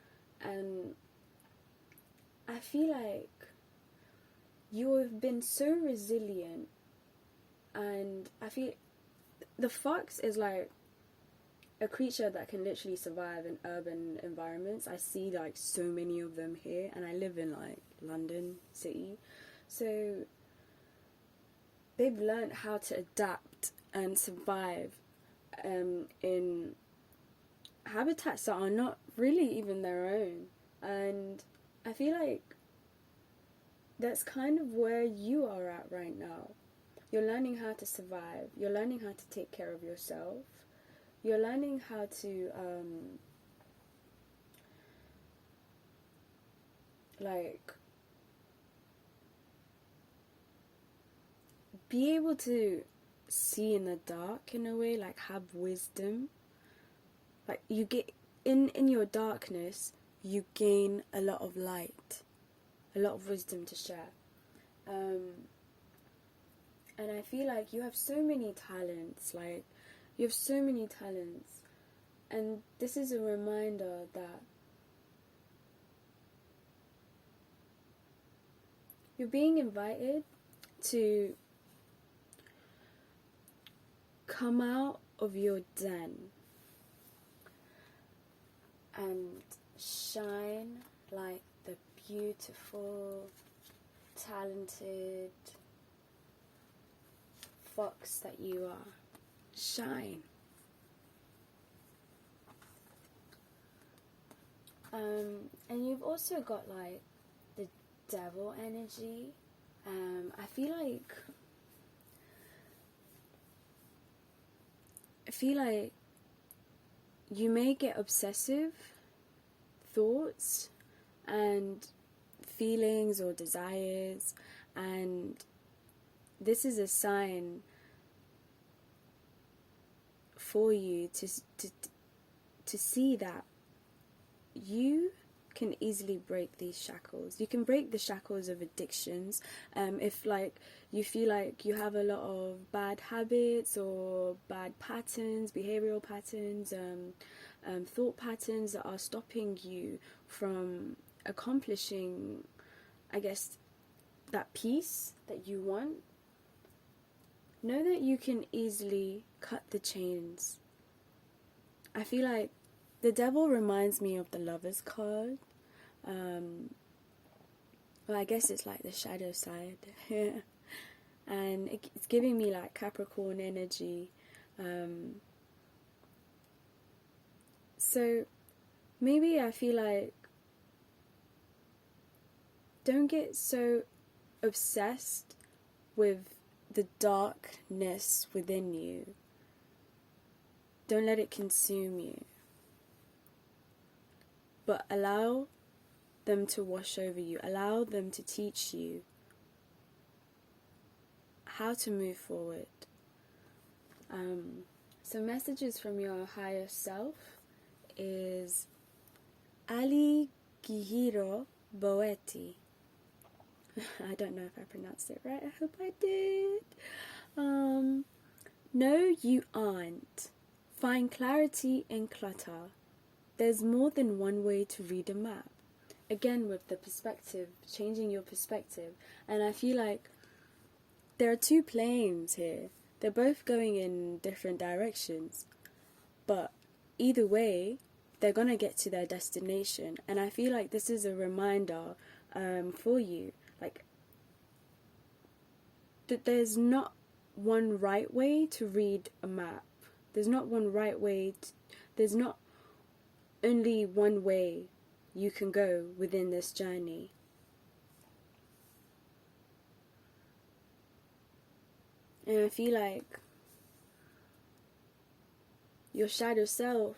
and I feel like you have been so resilient, and I feel the fox is like a creature that can literally survive in urban environments. I see like so many of them here, and I live in like London city, so they've learned how to adapt and survive in habitats that are not really even their own. And I feel like that's kind of where you are at right now. You're learning how to survive. You're learning how to take care of yourself. You're learning how to like be able to see in the dark in a way, like have wisdom. Like you get in your darkness, you gain a lot of light, a lot of wisdom to share. And I feel like you have so many talents, like you have so many talents, and this is a reminder that you're being invited to come out of your den and shine like the beautiful, talented fox that you are. Shine. And you've also got like the devil energy. I feel like you may get obsessive thoughts and feelings or desires, and this is a sign for you to see that you can easily break these shackles. You can break the shackles of addictions. If like you feel like you have a lot of bad habits or bad patterns, behavioral patterns, thought patterns that are stopping you from accomplishing, I guess, that peace that you want, know that you can easily cut the chains. I feel like the devil reminds me of the Lover's card. Well, I guess it's like the shadow side. And it's giving me like Capricorn energy. So maybe I feel like don't get so obsessed with the darkness within you. Don't let it consume you. But allow them to wash over you. Allow them to teach you how to move forward. So messages from your higher self is Ali Gihiro Boeti. I don't know if I pronounced it right. I hope I did. No, you aren't. Find clarity in clutter. There's more than one way to read a map. Again, with the perspective, changing your perspective. And I feel like there are two planes here. They're both going in different directions. But either way, they're going to get to their destination. And I feel like this is a reminder for you. Like, that there's not one right way to read a map. There's not one right way. There's not only one way you can go within this journey. And I feel like your shadow self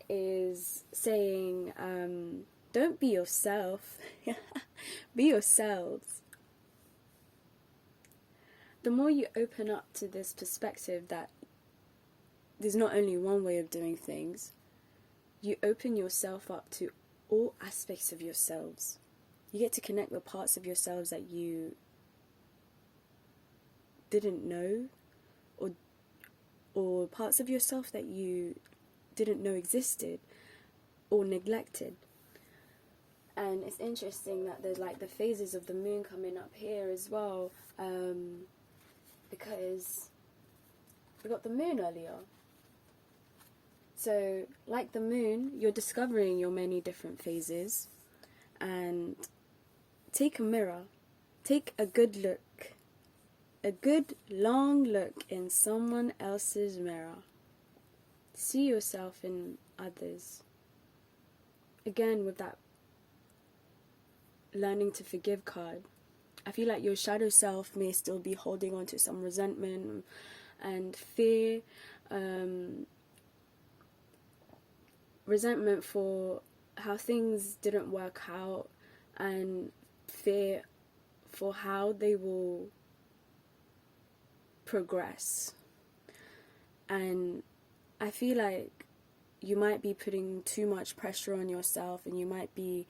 is saying, don't be yourself. Be yourselves. The more you open up to this perspective that there's not only one way of doing things, you open yourself up to all aspects of yourselves. You get to connect with parts of yourselves that you didn't know or parts of yourself that you didn't know existed or neglected. And it's interesting that there's like the phases of the moon coming up here as well, because we got the moon earlier. So like the moon, you're discovering your many different phases. And take a mirror, take a good look, a good long look in someone else's mirror. See yourself in others. Again, with that learning to forgive card, I feel like your shadow self may still be holding on to some resentment and fear, resentment for how things didn't work out, and fear for how they will progress. And I feel like you might be putting too much pressure on yourself, and you might be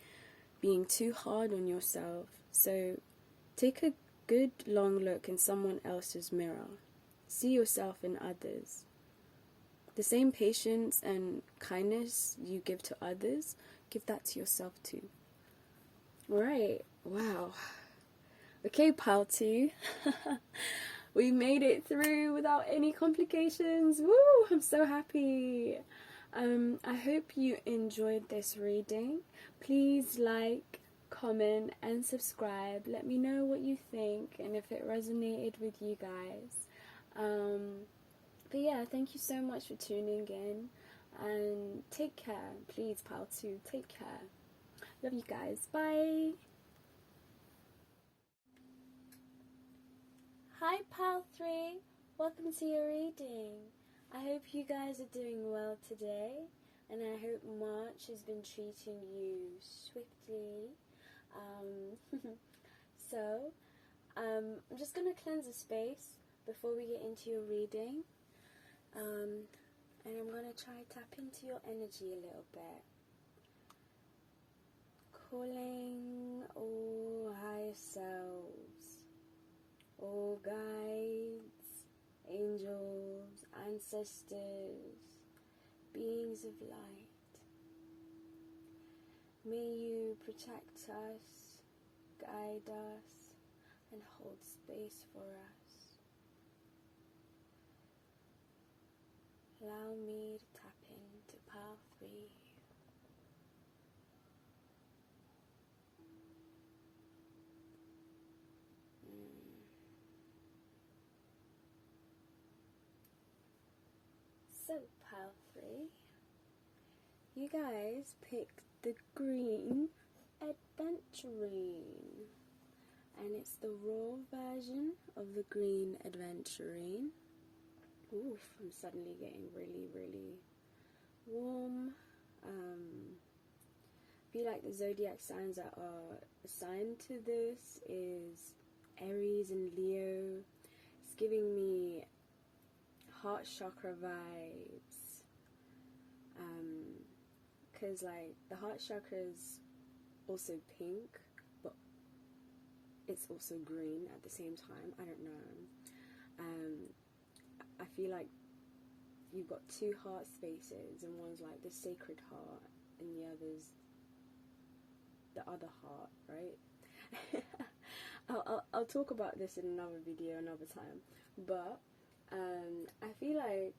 being too hard on yourself. So take a good long look in someone else's mirror. See yourself in others. The same patience and kindness you give to others, give that to yourself too. Alright, wow. Okay, pile 2. We made it through without any complications. Woo! I'm so happy. I hope you enjoyed this reading. Please like, comment, and subscribe. Let me know what you think and if it resonated with you guys. But yeah, thank you so much for tuning in, and take care. Please, pile 2, take care. Love you guys. Bye. Hi, pile 3. Welcome to your reading. I hope you guys are doing well today, and I hope March has been treating you swiftly. I'm just going to cleanse the space before we get into your reading. And I'm going to try tap into your energy a little bit. Calling all higher selves, all guides, angels, ancestors, beings of light. May you protect us, guide us, and hold space for us. Allow me to tap into pile 3. So, pile 3, you guys picked the green Adventurine, and it's the raw version of the green Adventurine. Oof, I'm suddenly getting really, really warm. I feel like the zodiac signs that are assigned to this is Aries and Leo. It's giving me heart chakra vibes. Because like the heart chakra is also pink, but it's also green at the same time. I don't know. I feel like you've got 2 heart spaces, and one's like the sacred heart and the other's the other heart, right? I'll talk about this in another video another time, but I feel like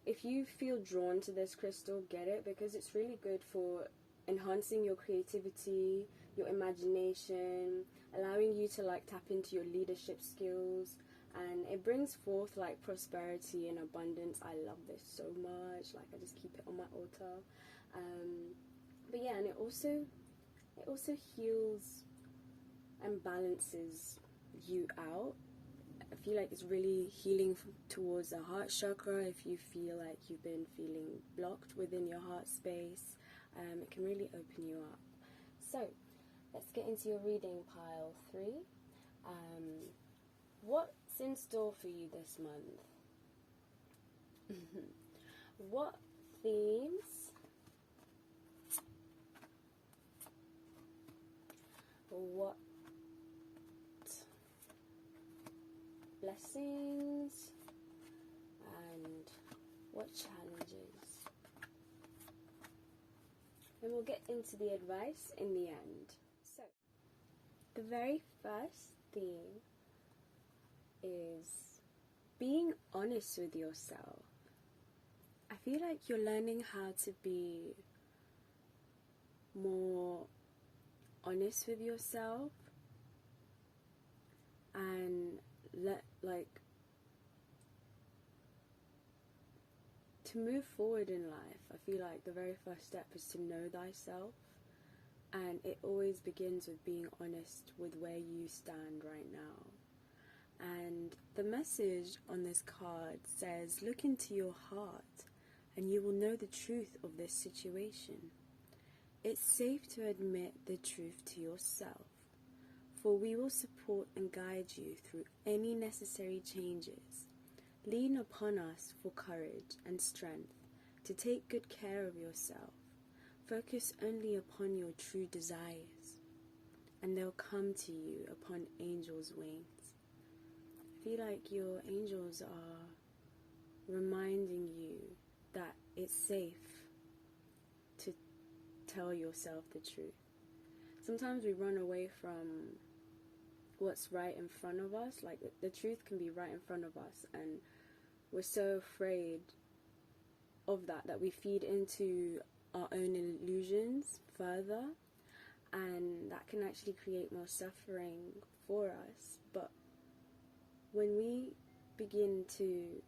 if you feel drawn to this crystal, get it, because it's really good for enhancing your creativity, your imagination, allowing you to like tap into your leadership skills, and it brings forth like prosperity and abundance. I love this so much, like I just keep it on my altar. But yeah, and it also heals and balances you out. I feel like it's really healing towards the heart chakra. If you feel like you've been feeling blocked within your heart space, it can really open you up. So let's get into your reading, pile 3. What's in store for you this month? What themes? What blessings and What challenges? And we'll get into the advice in the end. So, the very first thing is being honest with yourself. I feel like you're learning how to be more honest with yourself and to move forward in life. I feel like the very first step is to know thyself, and it always begins with being honest with where you stand right now. And the message on this card says, look into your heart and you will know the truth of this situation. It's safe to admit the truth to yourself, for we will support and guide you through any necessary changes. Lean upon us for courage and strength to take good care of yourself. Focus only upon your true desires, and they'll come to you upon angels' wings. I feel like your angels are reminding you that it's safe to tell yourself the truth. Sometimes we run away from what's right in front of us. Like, the truth can be right in front of us, and we're so afraid of that we feed into our own illusions further, and that can actually create more suffering for us. But when we begin to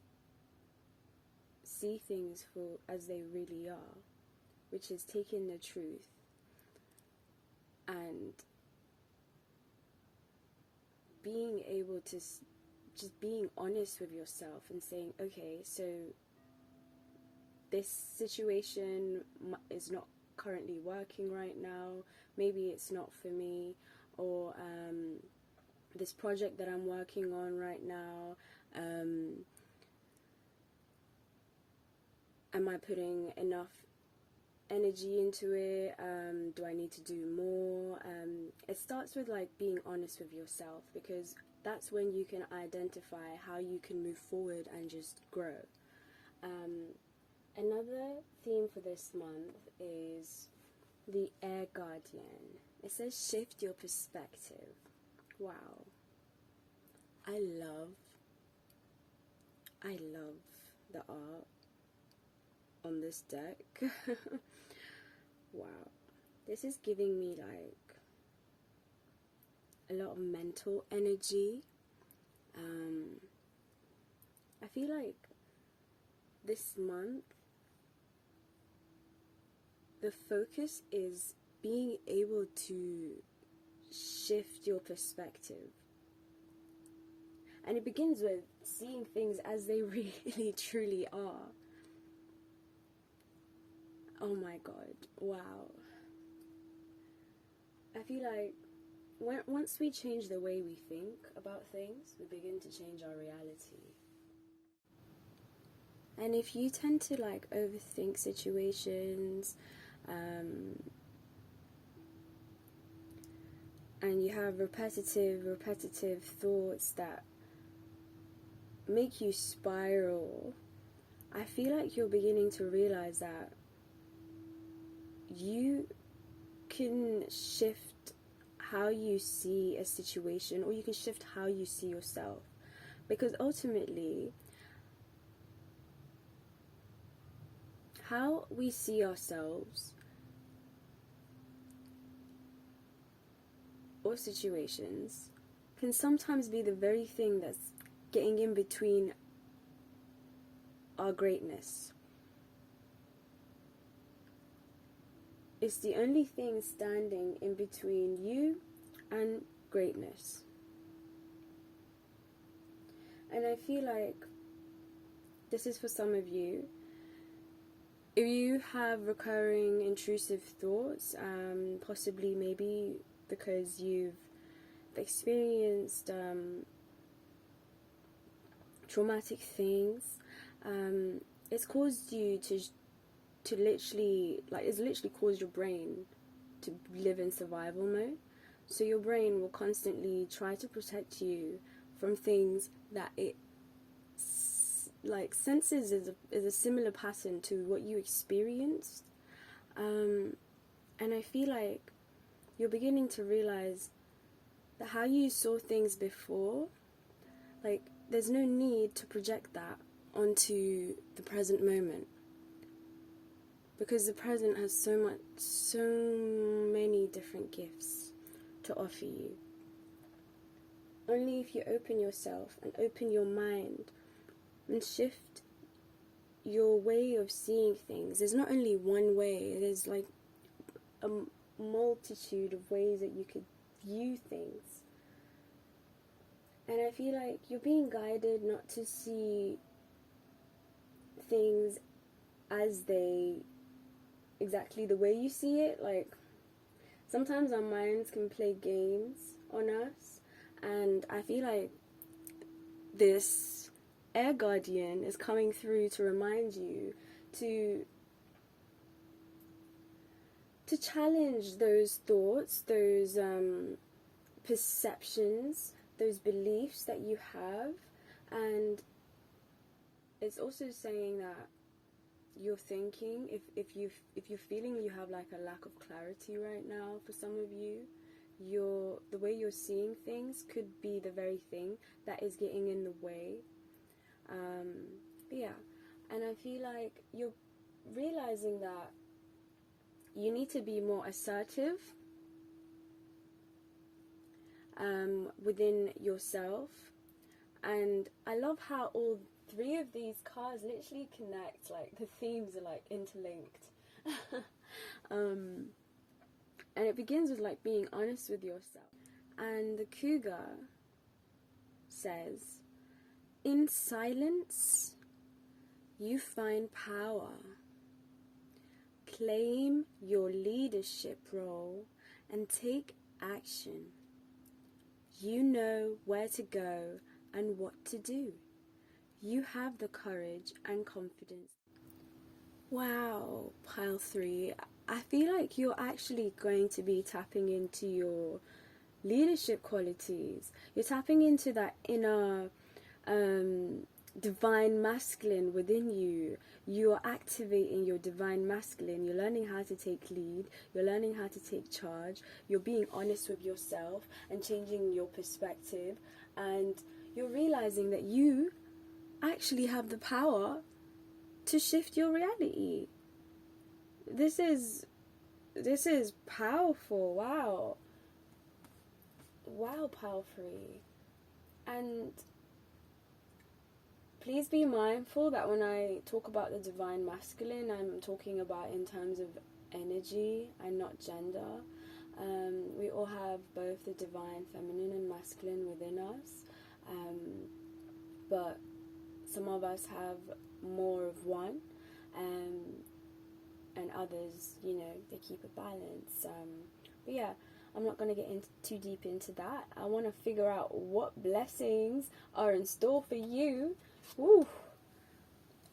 see things for as they really are, which is taking the truth and being able to just being honest with yourself and saying, okay, so this situation is not currently working right now, maybe it's not for me, or this project that I'm working on right now, am I putting enough energy into it? Do I need to do more? It starts with like being honest with yourself, because that's when you can identify how you can move forward and just grow. Another theme for this month is the Air Guardian. It says shift your perspective. Wow. I love the art on this deck. Wow. This is giving me like a lot of mental energy. I feel like this month the focus is being able to shift your perspective. And it begins with seeing things as they really truly are. Oh my god, wow. I feel like once we change the way we think about things, we begin to change our reality. And if you tend to like overthink situations, and you have repetitive thoughts that make you spiral, I feel like you're beginning to realize that you can shift how you see a situation, or you can shift how you see yourself. Because ultimately, how we see ourselves or situations can sometimes be the very thing that's getting in between our greatness. It's the only thing standing in between you and greatness. And I feel like this is for some of you. If you have recurring intrusive thoughts, possibly maybe because you've experienced traumatic things, it's caused you to literally, like, it's literally caused your brain to live in survival mode. So your brain will constantly try to protect you from things that it like senses is a similar pattern to what you experienced, and I feel like you're beginning to realize that how you saw things before, like there's no need to project that onto the present moment, because the present has so many different gifts to offer you. Only if you open yourself and open your mind and shift your way of seeing things. There's not only one way, there's like a multitude of ways that you could view things. And I feel like you're being guided not to see things as exactly the way you see it. Like, sometimes our minds can play games on us, and I feel like this air guardian is coming through to remind you to challenge those thoughts, those perceptions, those beliefs that you have. And it's also saying that you're thinking, if you're feeling you have like a lack of clarity right now, for some of you, the way you're seeing things could be the very thing that is getting in the way. But yeah, and I feel like you're realizing that you need to be more assertive within yourself. And I love how all three of these cards literally connect, like the themes are like interlinked. And it begins with like being honest with yourself. And the cougar says, in silence you find power. Claim your leadership role and take action. You know where to go and what to do. You have the courage and confidence. Wow, pile 3. I feel like you're actually going to be tapping into your leadership qualities. You're tapping into that inner divine masculine within you. You're activating your divine masculine. You're learning how to take lead. You're learning how to take charge. You're being honest with yourself and changing your perspective. And you're realizing that you actually have the power to shift your reality. This is powerful. Wow, pile 3. And please be mindful that when I talk about the divine masculine, I'm talking about in terms of energy and not gender. We all have both the divine feminine and masculine within us, but some of us have more of one, and others, you know, they keep a balance. But yeah, I'm not going to get too deep into that. I want to figure out what blessings are in store for you. Woo.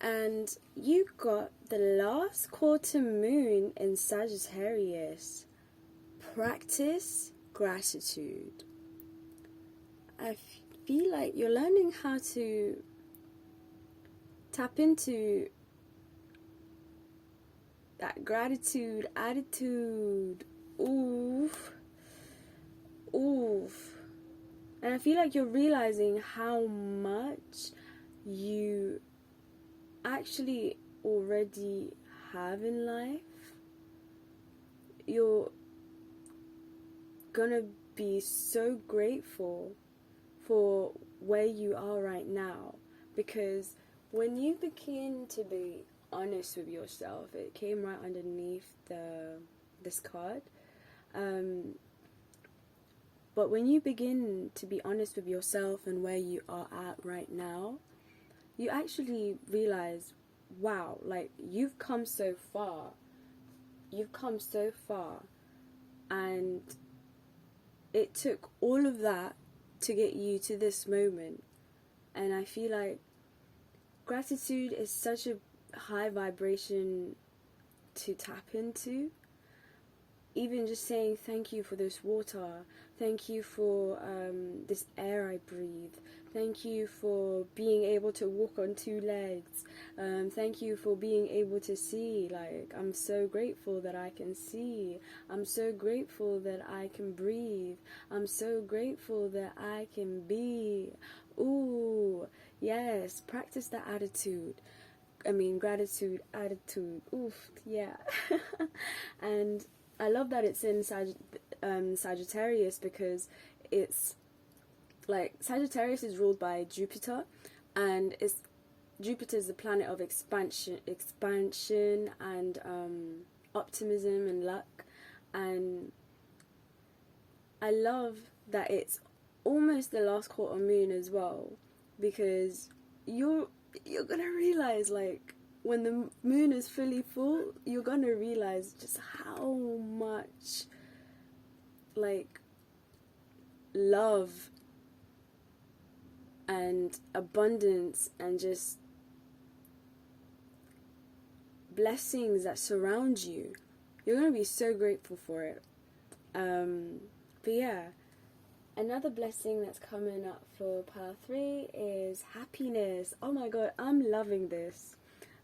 And you got the last quarter moon in Sagittarius. Practice gratitude. I feel like you're learning how to tap into that gratitude attitude. Oof. And I feel like you're realizing how much you actually already have in life. You're gonna be so grateful for where you are right now, because when you begin to be honest with yourself, it came right underneath this card, but when you begin to be honest with yourself and where you are at right now, you actually realize, wow, like you've come so far, and it took all of that to get you to this moment. And I feel like gratitude is such a high vibration to tap into. Even just saying thank you for this water, Thank you for this air I breathe. Thank you for being able to walk on two legs. Thank you for being able to see. Like, I'm so grateful that I can see. I'm so grateful that I can breathe. I'm so grateful that I can be. Ooh, yes, practice that attitude. I mean, gratitude, attitude. Oof, yeah. And I love that it's in Sagittarius, because it's like Sagittarius is ruled by Jupiter, and Jupiter is the planet of expansion and optimism and luck. And I love that it's almost the last quarter moon as well, because you're gonna realize, like, when the moon is fully full, you're gonna realize just how much, like, love and abundance and just blessings that surround you. You're gonna be so grateful for it. But yeah, another blessing that's coming up for pile 3 is happiness. Oh my god, I'm loving this.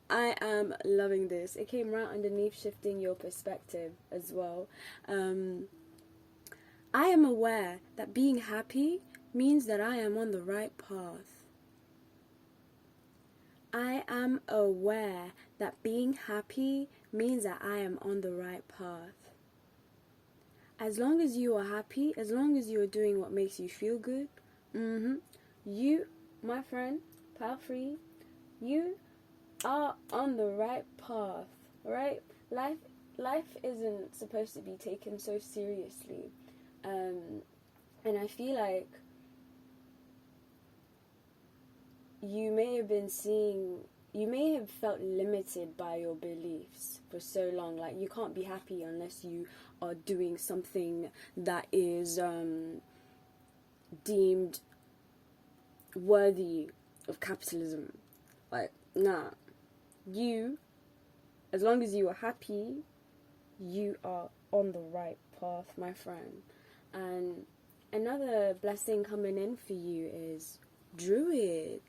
I am loving this. It came right underneath shifting your perspective as well. I am aware that being happy means that I am on the right path. I am aware that being happy means that I am on the right path. As long as you are happy, as long as you are doing what makes you feel good, you, my friend, pile 3, you are on the right path, right? Life isn't supposed to be taken so seriously, and I feel like you may have felt limited by your beliefs for so long. Like, you can't be happy unless you are doing something that is deemed worthy of capitalism. Like, nah. You, as long as you are happy, you are on the right path, my friend. And another blessing coming in for you is Druid.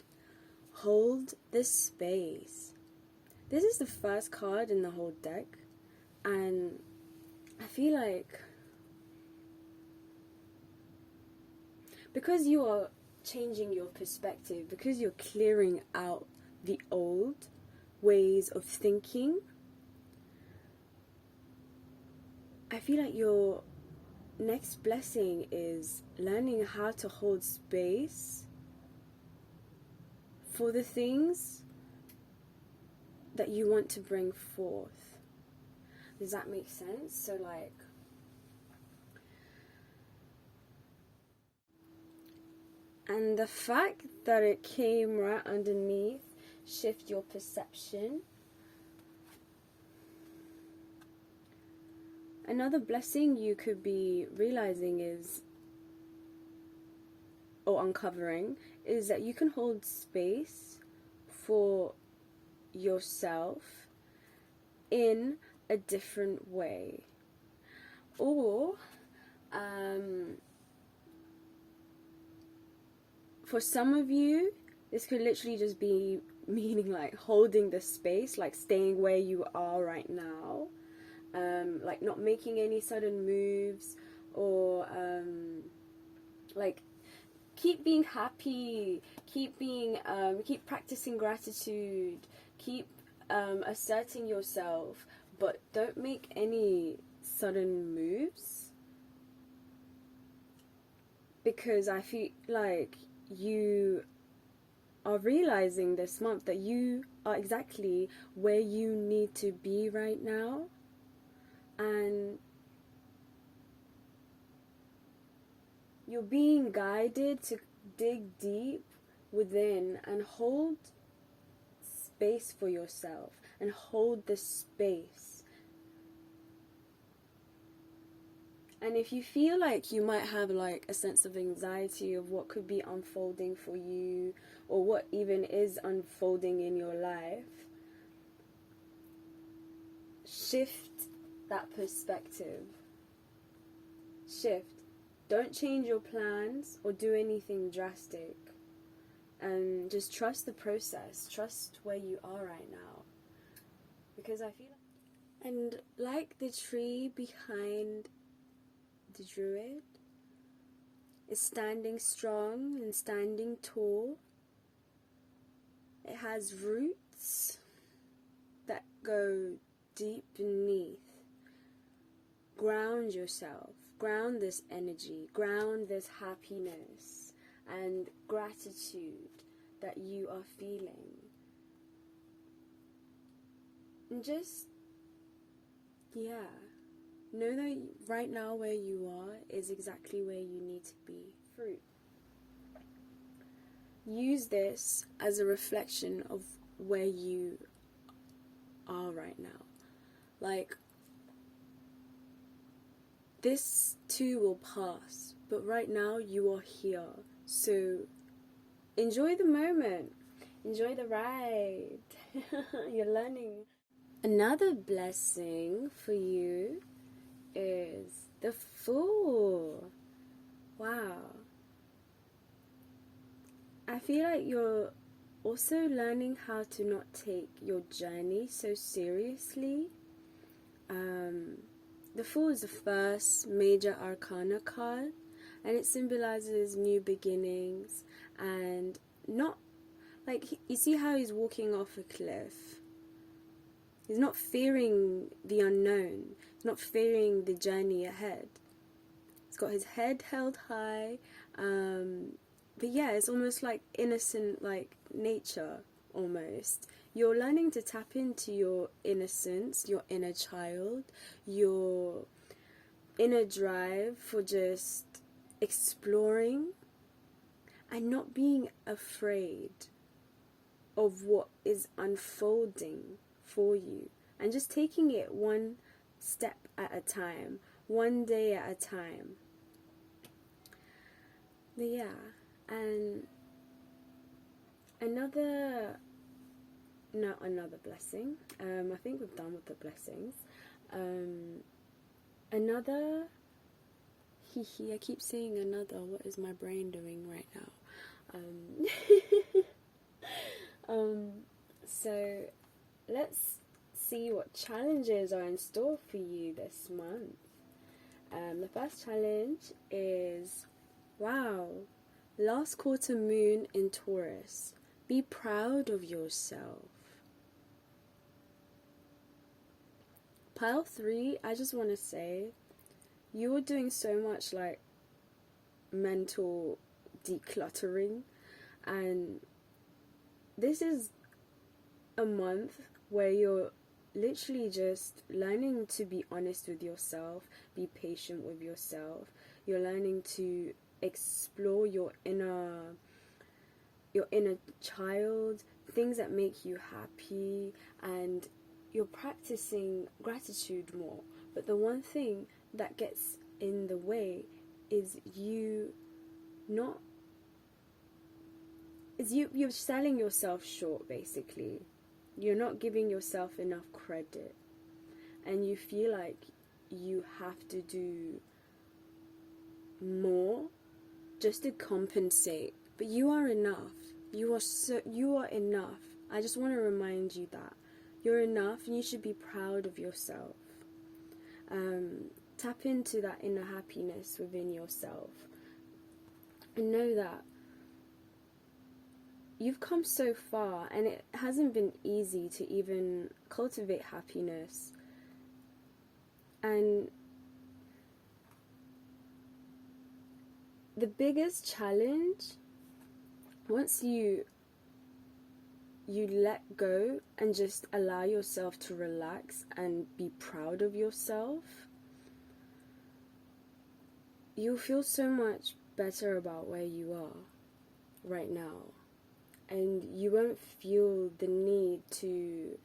Hold the space. This is the first card in the whole deck, and I feel like because you are changing your perspective, because you're clearing out the old ways of thinking, I feel like your next blessing is learning how to hold space for the things that you want to bring forth. Does that make sense? So, like, and the fact that it came right underneath shift your perception. Another blessing you could be realizing is, or uncovering, is that you can hold space for yourself in a different way. Or for some of you, this could literally just be meaning like holding the space, like staying where you are right now, like not making any sudden moves, or like keep being happy, keep practicing gratitude, keep asserting yourself, but don't make any sudden moves, because I feel like you are realizing this month that you are exactly where you need to be right now, and you're being guided to dig deep within and hold space for yourself, and hold the space. And if you feel like you might have like a sense of anxiety of what could be unfolding for you, or what even is unfolding in your life, shift that perspective. Shift. Don't change your plans or do anything drastic. And just trust the process. Trust where you are right now. Because I feel like... And like the tree behind the druid is standing strong and standing tall. It has roots that go deep beneath. Ground yourself. Ground this energy. Ground this happiness and gratitude that you are feeling. And just, know that right now where you are is exactly where you need to be. Fruit. Use this as a reflection of where you are right now. Like, this too will pass, but right now you are here. So enjoy the moment. Enjoy the ride. You're learning. Another blessing for you is the Fool. Wow. I feel like you're also learning how to not take your journey so seriously. The Fool is the first major arcana card, and it symbolizes new beginnings and not, like, you see how he's walking off a cliff. He's not fearing the unknown. He's not fearing the journey ahead. He's got his head held high. But yeah, it's almost like innocent, like nature, almost. You're learning to tap into your innocence, your inner child, your inner drive for just exploring and not being afraid of what is unfolding for you, and just taking it one step at a time, one day at a time. But yeah, and another blessing, I think we've done with the blessings. Another, I keep saying another, what is my brain doing right now? So let's see what challenges are in store for you this month. The first challenge is, wow, last quarter moon in Taurus. Be proud of yourself. Pile 3, I just want to say, you were doing so much like mental decluttering, and this is a month where you're literally just learning to be honest with yourself, be patient with yourself. You're learning to explore your inner child, things that make you happy, and you're practicing gratitude more. But the one thing that gets in the way is you're selling yourself short, basically. You're not giving yourself enough credit, and you feel like you have to do more just to compensate. But you are enough. You are enough. I just want to remind you that you're enough, and you should be proud of yourself. Tap into that inner happiness within yourself, and know that you've come so far, and it hasn't been easy to even cultivate happiness. And the biggest challenge, once you let go and just allow yourself to relax and be proud of yourself, you'll feel so much better about where you are right now. And you won't feel the need to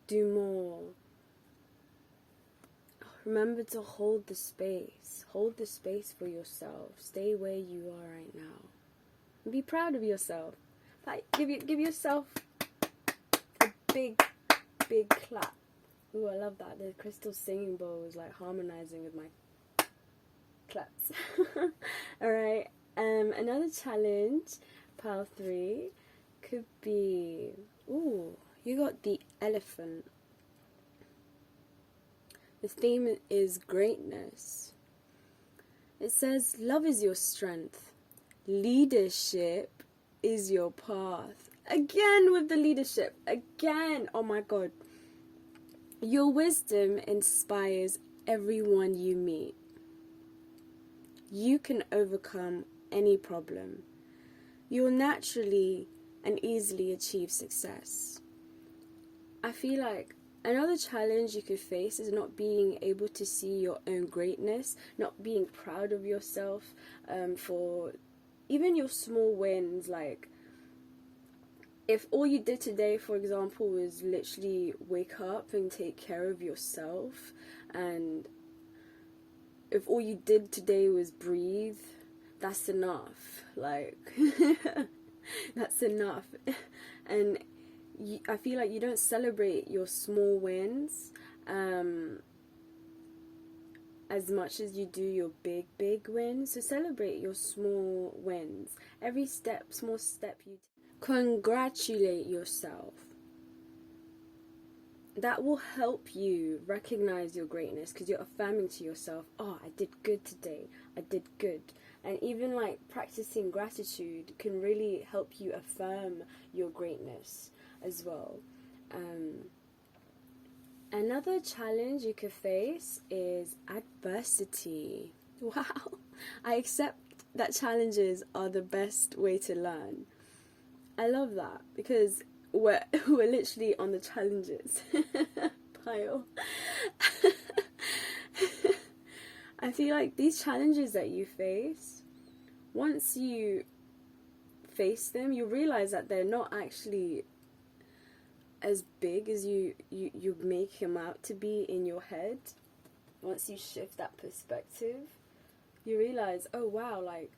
do more. Remember to hold the space. Hold the space for yourself. Stay where you are right now. And be proud of yourself. Like, give yourself a big clap. Ooh, I love that. The crystal singing bowl is like harmonizing with my claps. Alright, another challenge, pile 3, could be, ooh, you got the elephant. The theme is greatness. It says, love is your strength. Leadership is your path. Again with the leadership. Again. Oh my God. Your wisdom inspires everyone you meet. You can overcome any problem. You'll naturally and easily achieve success. I feel like another challenge you could face is not being able to see your own greatness, not being proud of yourself for even your small wins. Like, if all you did today, for example, was literally wake up and take care of yourself, and if all you did today was breathe, that's enough. Like, that's enough. And I feel like you don't celebrate your small wins as much as you do your big wins. So celebrate your small wins. Every small step you congratulate yourself. That will help you recognize your greatness, because you're affirming to yourself, oh, I did good today, I did good. And even like practicing gratitude can really help you affirm your greatness as well. Another challenge you could face is adversity. Wow, I accept that challenges are the best way to learn. I love that, because we're literally on the challenges pile. I feel like these challenges that you face, once you face them, you realize that they're not actually as big as you make them out to be in your head. Once you shift that perspective, you realize, oh wow, like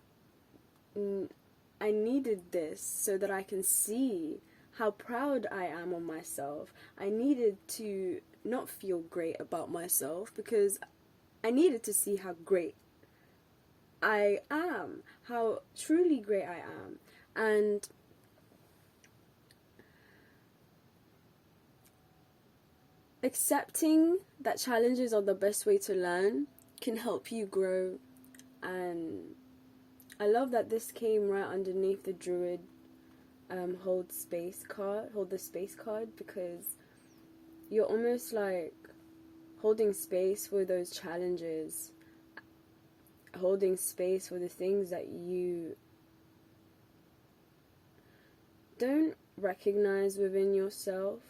I needed this so that I can see how proud I am on myself. I needed to not feel great about myself, because I needed to see how great I am, how truly great I am. And accepting that challenges are the best way to learn can help you grow. And I love that this came right underneath the Druid hold the space card, because you're almost like holding space for those challenges, holding space for the things that you don't recognize within yourself,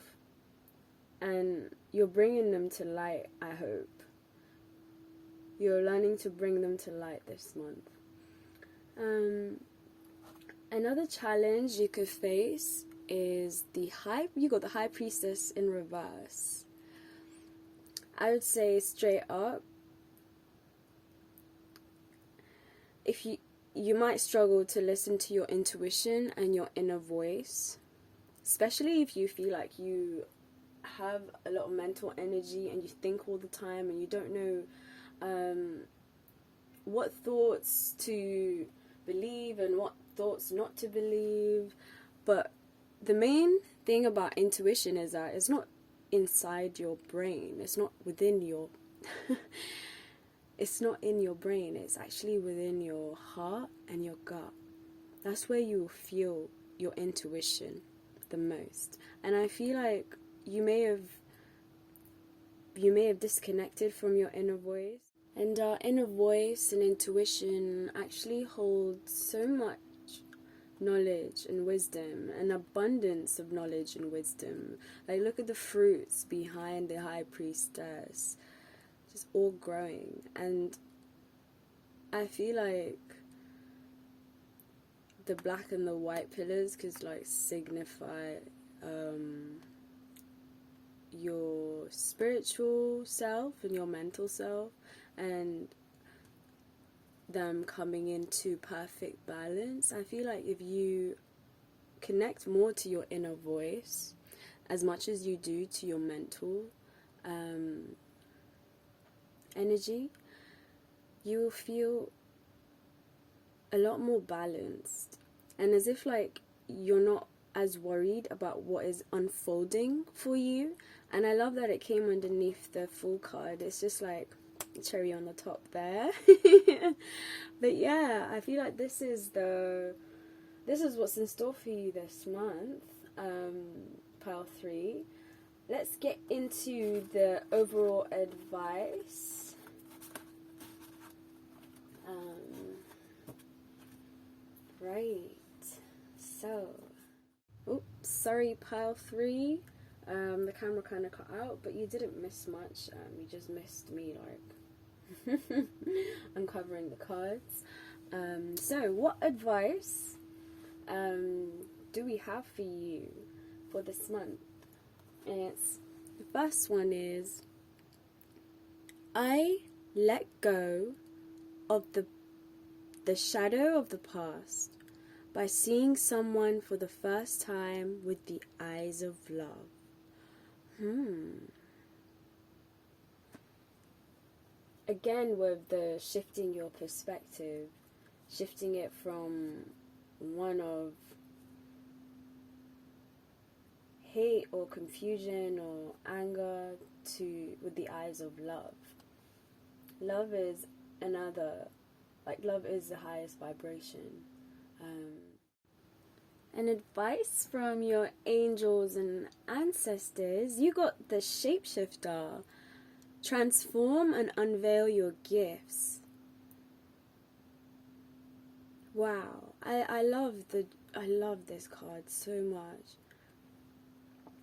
and you're bringing them to light. I hope you're learning to bring them to light this month. Another challenge you could face is you got the High Priestess in reverse. I would say straight up, if you might struggle to listen to your intuition and your inner voice, especially if you feel like you have a lot of mental energy and you think all the time and you don't know what thoughts to believe and what thoughts not to believe. But the main thing about intuition is that it's not inside your brain, it's not within your it's not in your brain, it's actually within your heart and your gut. That's where you will feel your intuition the most. And I feel like you may have disconnected from your inner voice. And our inner voice and intuition actually hold so much knowledge and wisdom, an abundance of knowledge and wisdom. Like, look at the fruits behind the High Priestess, just all growing. And I feel like the black and the white pillars could like signify your spiritual self and your mental self, and them coming into perfect balance. I feel like if you connect more to your inner voice as much as you do to your mental energy, you will feel a lot more balanced, and as if like you're not as worried about what is unfolding for you. And I love that it came underneath the Fool card. It's just like cherry on the top there. But yeah, I feel like this is what's in store for you this month, pile 3. Let's get into the overall advice. Right, so, oops, sorry, pile 3. The camera kind of cut out, but you didn't miss much. You just missed me like uncovering the cards. So what advice do we have for you for this month? And it's, the first one is, I let go of the shadow of the past by seeing someone for the first time with the eyes of love. Again, with the shifting your perspective, shifting it from one of hate or confusion or anger to with the eyes of love. Love is another, like love is the highest vibration. And advice from your angels and ancestors, you got the shapeshifter. Transform and unveil your gifts. Wow, I love this card so much.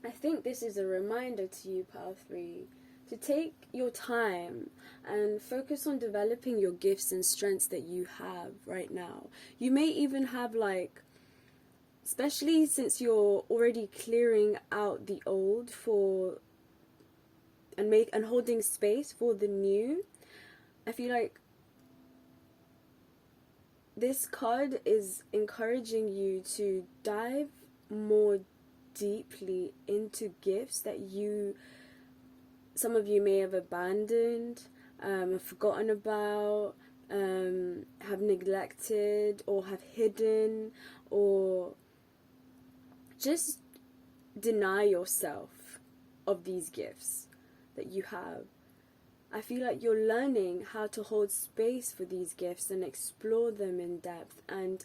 I think this is a reminder to you, pile 3, to take your time and focus on developing your gifts and strengths that you have right now. You may even have like, especially since you're already clearing out the old and holding space for the new. I feel like this card is encouraging you to dive more deeply into gifts that some of you may have abandoned, forgotten about, have neglected or have hidden, or just deny yourself of these gifts that you have. I feel like you're learning how to hold space for these gifts and explore them in depth, and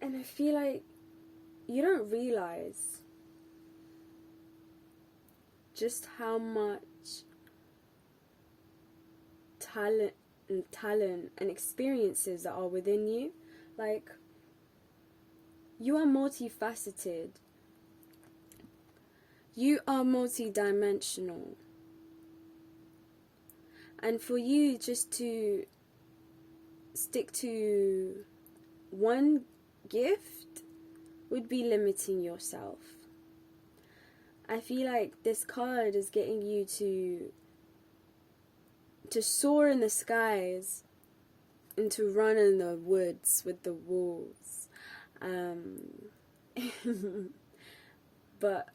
I feel like you don't realize just how much talent and experiences that are within you. Like, you are multifaceted. You are multidimensional. And for you just to stick to one gift would be limiting yourself. I feel like this card is getting you to soar in the skies and to run in the woods with the wolves. But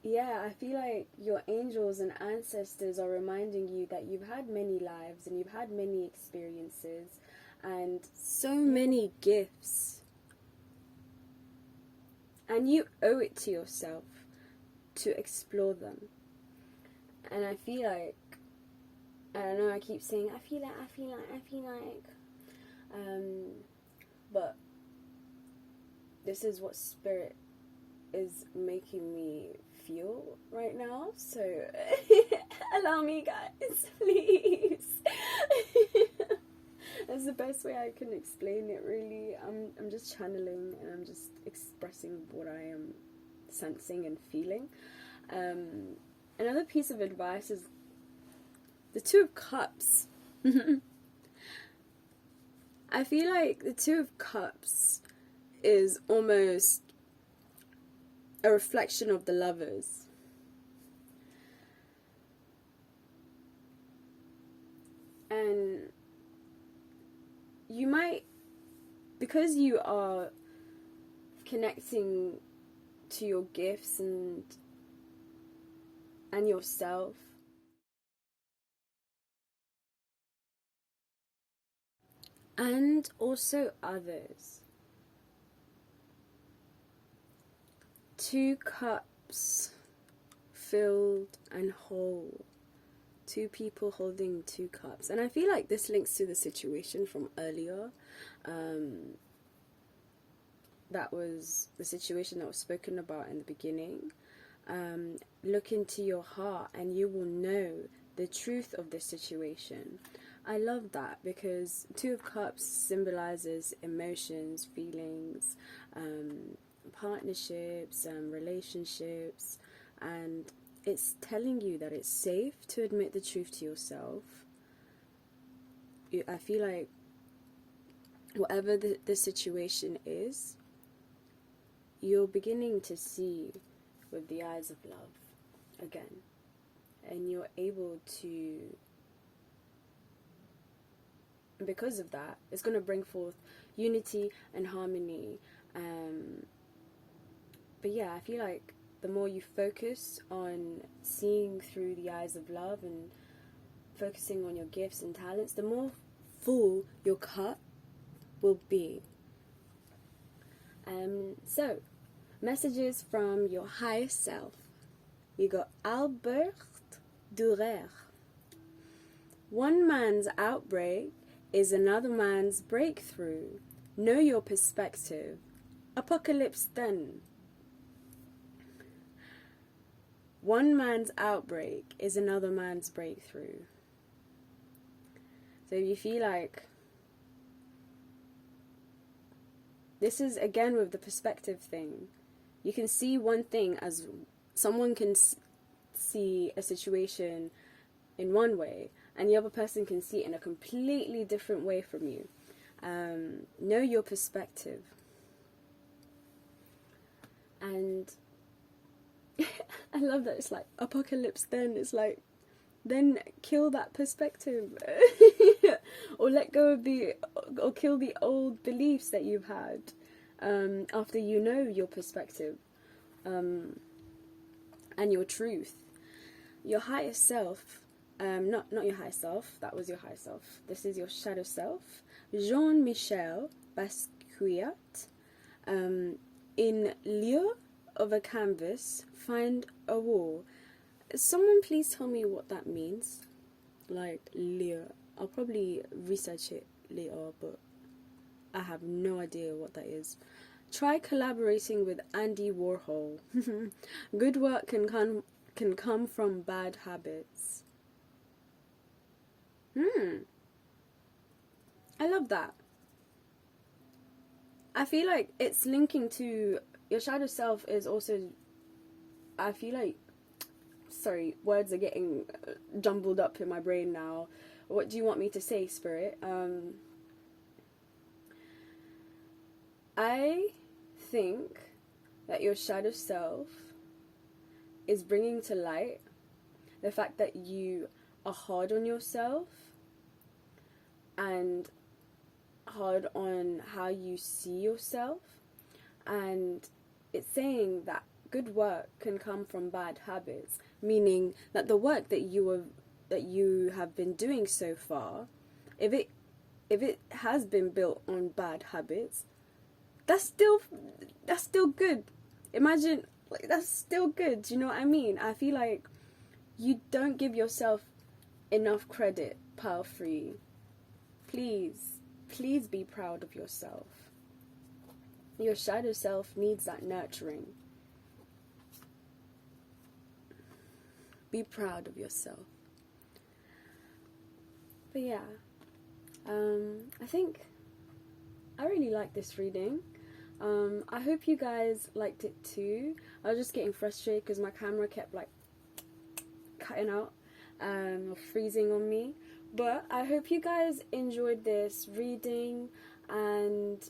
yeah, I feel like your angels and ancestors are reminding you that you've had many lives and you've had many experiences and so many gifts, and you owe it to yourself to explore them. And I feel like, I don't know, I keep saying I feel like but this is what spirit is making me feel right now, so allow me, guys, please. That's the best way I can explain it, really. I'm just channeling and I'm just expressing what I am sensing and feeling. Another piece of advice is the Two of Cups. I feel like the Two of Cups is almost a reflection of the Lovers. And you might, because you are connecting to your gifts and yourself. And also others. 2 cups filled and whole. 2 people holding 2 cups. And I feel like this links to the situation from earlier. That was the situation that was spoken about in the beginning. Look into your heart and you will know the truth of the situation. I love that because 2 of Cups symbolizes emotions, feelings, partnerships, relationships, and it's telling you that it's safe to admit the truth to yourself. I feel like whatever the situation is, you're beginning to see with the eyes of love again, and you're able to, because of that, it's going to bring forth unity and harmony. But yeah, I feel like the more you focus on seeing through the eyes of love and focusing on your gifts and talents, the more full your cup will be. So, messages from your higher self. You got Albert Dürer. One man's outbreak is another man's breakthrough. Know your perspective. Apocalypse then. One man's outbreak is another man's breakthrough. So you feel like this is again with the perspective thing. You can see one thing as someone can see a situation in one way, and the other person can see it in a completely different way from you. Know your perspective. And I love that it's like apocalypse then. It's like, then kill that perspective. Or let go of or kill the old beliefs that you've had after you know your perspective and your truth. Your higher self, not your higher self, that was your higher self. This is your shadow self. Jean-Michel Basquiat. In lieu of a canvas, find a wall. Someone please tell me what that means. Like, lieu. I'll probably research it later, but I have no idea what that is. Try collaborating with Andy Warhol. Good work can come from bad habits. I love that. I feel like it's linking to your shadow self is also, I feel like, sorry, words are getting jumbled up in my brain now. What do you want me to say, Spirit? I think that your shadow self is bringing to light the fact that you are hard on yourself and hard on how you see yourself, and it's saying that good work can come from bad habits, meaning that the work that you have been doing so far, if it has been built on bad habits, that's still good. Imagine, like, that's still good. Do you know what I mean? I feel like you don't give yourself enough credit, Pile 3. Please be proud of yourself. Your shadow self needs that nurturing. Be proud of yourself. But yeah, I think I really like this reading. I hope you guys liked it too. I was just getting frustrated because my camera kept like cutting out or freezing on me. But I hope you guys enjoyed this reading, and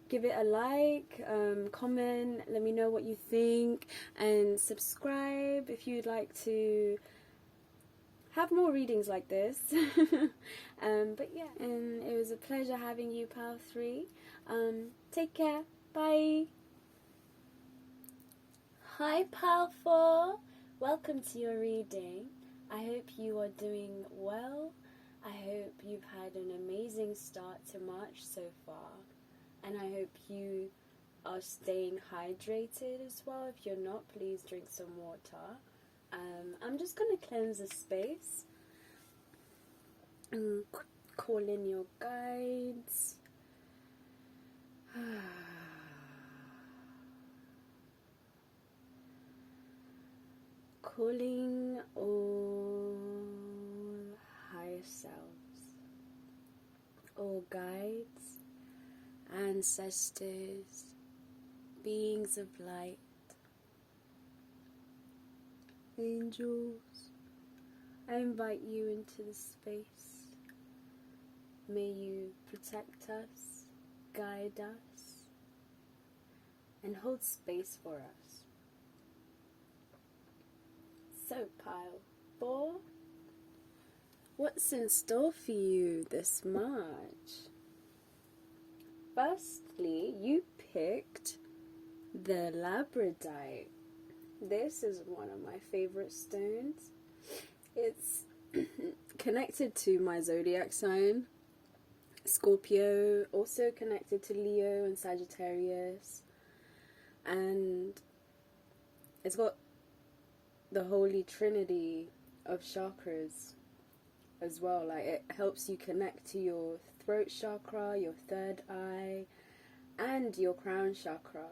give it a like, comment, let me know what you think, and subscribe if you'd like to have more readings like this. But yeah, and it was a pleasure having you, Pal 3. Take care. Bye. Hi powerful, welcome to your reading. I hope you are doing well. I hope you've had an amazing start to March so far, and I hope you are staying hydrated as well. If you're not, please drink some water. I'm just going to cleanse the space and call in your guides. Calling all higher selves, all guides, ancestors, beings of light, angels, I invite you into the space. May you protect us, guide us, and hold space for us. So, pile 4, what's in store for you this March? Firstly, you picked the Labrodite. This is one of my favorite stones. It's connected to my zodiac sign, Scorpio, also connected to Leo and Sagittarius, and it's got the Holy Trinity of chakras as well. Like, it helps you connect to your throat chakra, your third eye, and your crown chakra.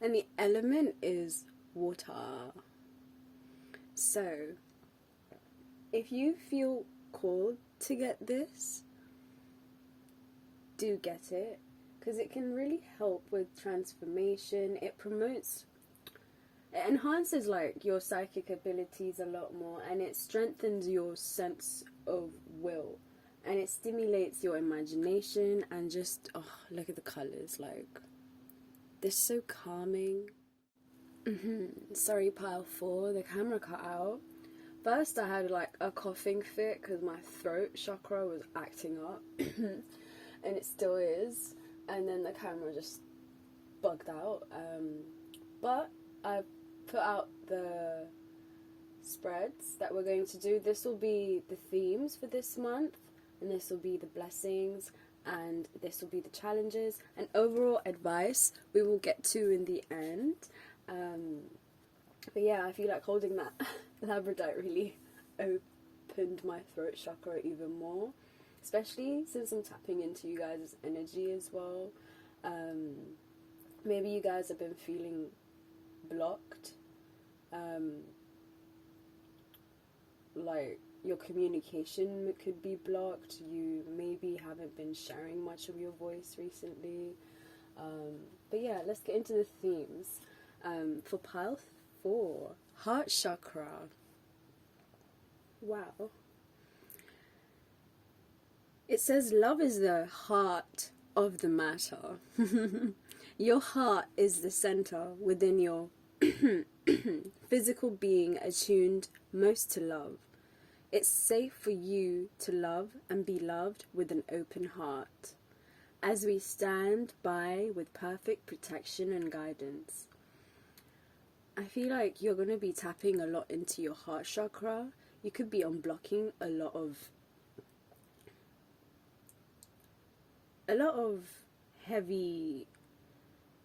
And the element is water. So, if you feel called to get this, do get it, because it can really help with transformation. It enhances like your psychic abilities a lot more, and it strengthens your sense of will, and it stimulates your imagination, and just, oh, look at the colors, like, they're so calming. Sorry, pile 4, the camera cut out. First I had like a coughing fit because my throat chakra was acting up and it still is, and then the camera just bugged out, but I put out the spreads that we're going to do. This will be the themes for this month, and this will be the blessings, and this will be the challenges and overall advice we will get to in the end. But yeah, I feel like holding that Labradite really opened my throat chakra even more, especially since I'm tapping into you guys' energy as well. Maybe you guys have been feeling blocked, like your communication could be blocked. You maybe haven't been sharing much of your voice recently, but yeah, let's get into the themes. For pile 4, heart chakra. Wow. It says love is the heart of the matter. Your heart is the center within your physical being, attuned most to love. It's safe for you to love and be loved with an open heart, as we stand by with perfect protection and guidance. I feel like you're going to be tapping a lot into your heart chakra. You could be unblocking a lot of heavy,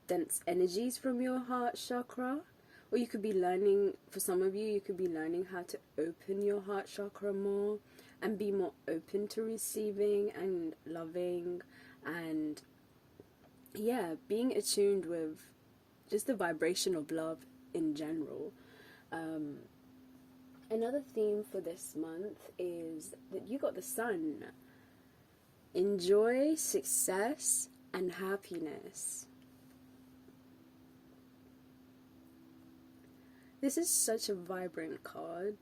dense energies from your heart chakra. Or you could be learning, for some of you, you could be learning how to open your heart chakra more and be more open to receiving and loving, and yeah, being attuned with just the vibration of love in general. Another theme for this month is that you got the sun. Enjoy success and happiness. This is such a vibrant card.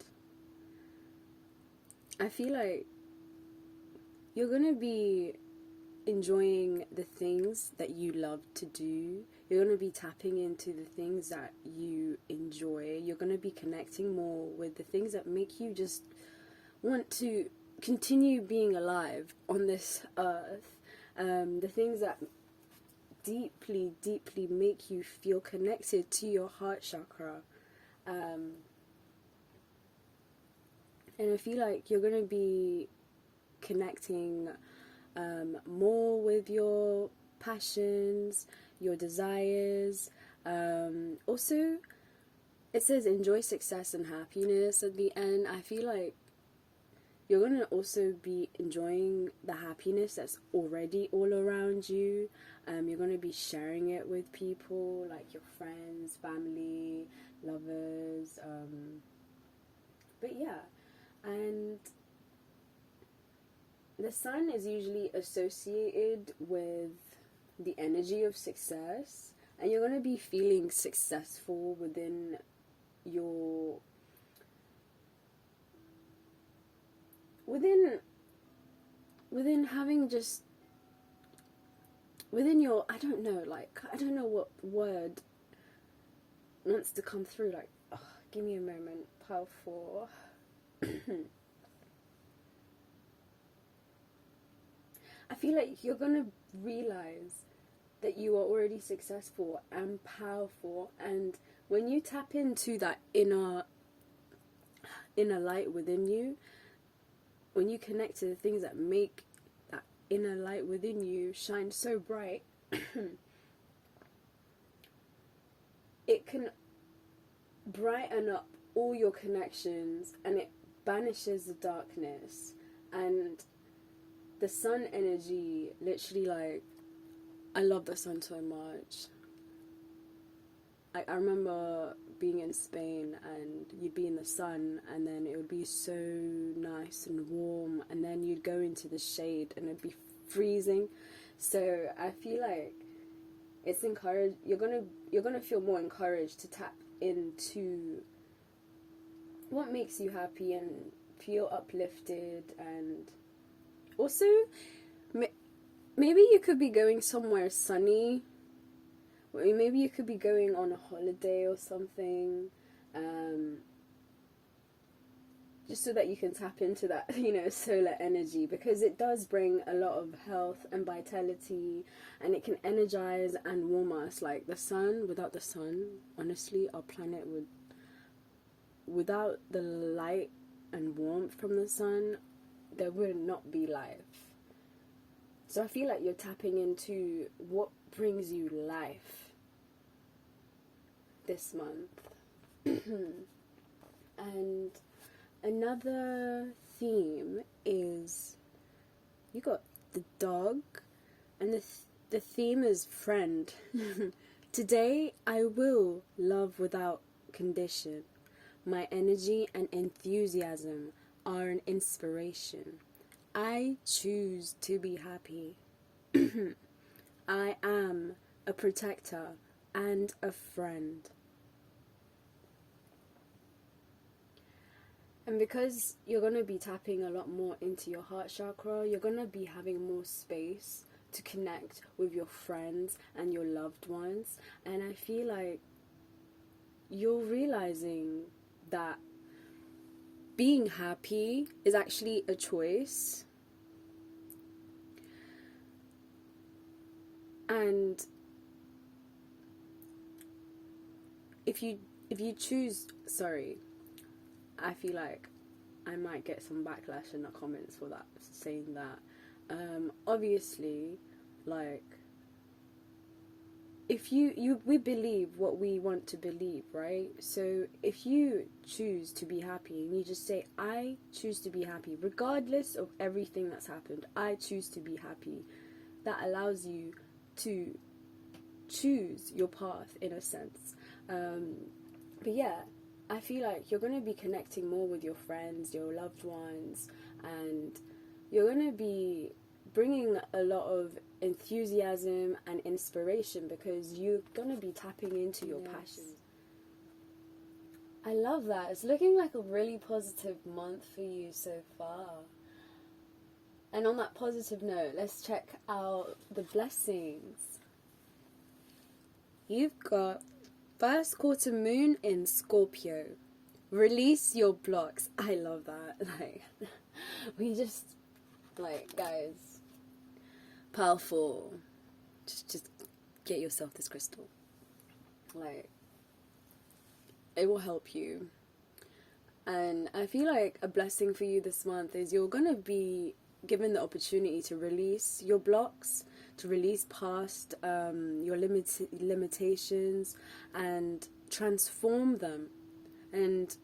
I feel like you're going to be enjoying the things that you love to do. You're going to be tapping into the things that you enjoy. You're going to be connecting more with the things that make you just want to continue being alive on this earth. The things that deeply, deeply make you feel connected to your heart chakra. And I feel like you're going to be connecting more with your passions, your desires. Also, it says enjoy success and happiness at the end. I feel like you're going to also be enjoying the happiness that's already all around you. You're going to be sharing it with people, like your friends, family, lovers. But yeah, and the sun is usually associated with the energy of success, and you're going to be feeling successful within your within having just within your, I don't know what word wants to come through, like, oh, give me a moment. Pile 4. I feel like you're gonna realize that you are already successful and powerful, and when you tap into that inner light within you, when you connect to the things that make that inner light within you shine so bright, it can brighten up all your connections, and it banishes the darkness. And the sun energy, literally, like, I love the sun so much. I remember being in Spain, and you'd be in the sun, and then it would be so nice and warm, and then you'd go into the shade and it'd be freezing. So I feel like it's encouraged. You're gonna feel more encouraged to tap into what makes you happy and feel uplifted. And also, maybe you could be going somewhere sunny. Maybe you could be going on a holiday or something, just so that you can tap into that, solar energy, because it does bring a lot of health and vitality, and it can energize and warm us. Like the sun, without the sun, honestly, our planet would, without the light and warmth from the sun, there would not be life. So I feel like you're tapping into what brings you life this month. And another theme is, you got the dog, and the theme is friend. Today I will love without condition. My energy and enthusiasm are an inspiration. I choose to be happy. I am a protector and a friend. And because you're going to be tapping a lot more into your heart chakra, you're going to be having more space to connect with your friends and your loved ones. And I feel like you're realizing that being happy is actually a choice. And if you choose, I feel like I might get some backlash in the comments for that, saying that. Obviously, like, if we believe what we want to believe, right? So if you choose to be happy, and you just say, I choose to be happy, regardless of everything that's happened, I choose to be happy, that allows you to choose your path, in a sense. But yeah, I feel like you're going to be connecting more with your friends, your loved ones, and you're going to be bringing a lot of enthusiasm and inspiration, because you're going to be tapping into your passions. I love that. It's looking like a really positive month for you so far. And on that positive note, let's check out the blessings. You've got first quarter moon in Scorpio. Release your blocks. I love that. Like, we just, like, guys, powerful. Just get yourself this crystal. Like, it will help you. And I feel like a blessing for you this month is you're gonna be given the opportunity to release your blocks, to release past your limitations, and transform them, and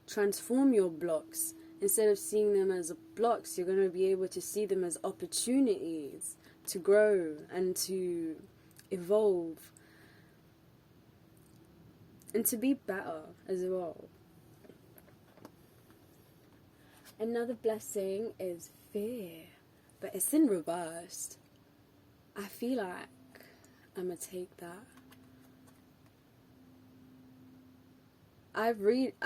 transform your blocks. Instead of seeing them as blocks, you're going to be able to see them as opportunities to grow and to evolve and to be better as well. Another blessing is fear, but it's in reverse. I feel like I'm going to take that. I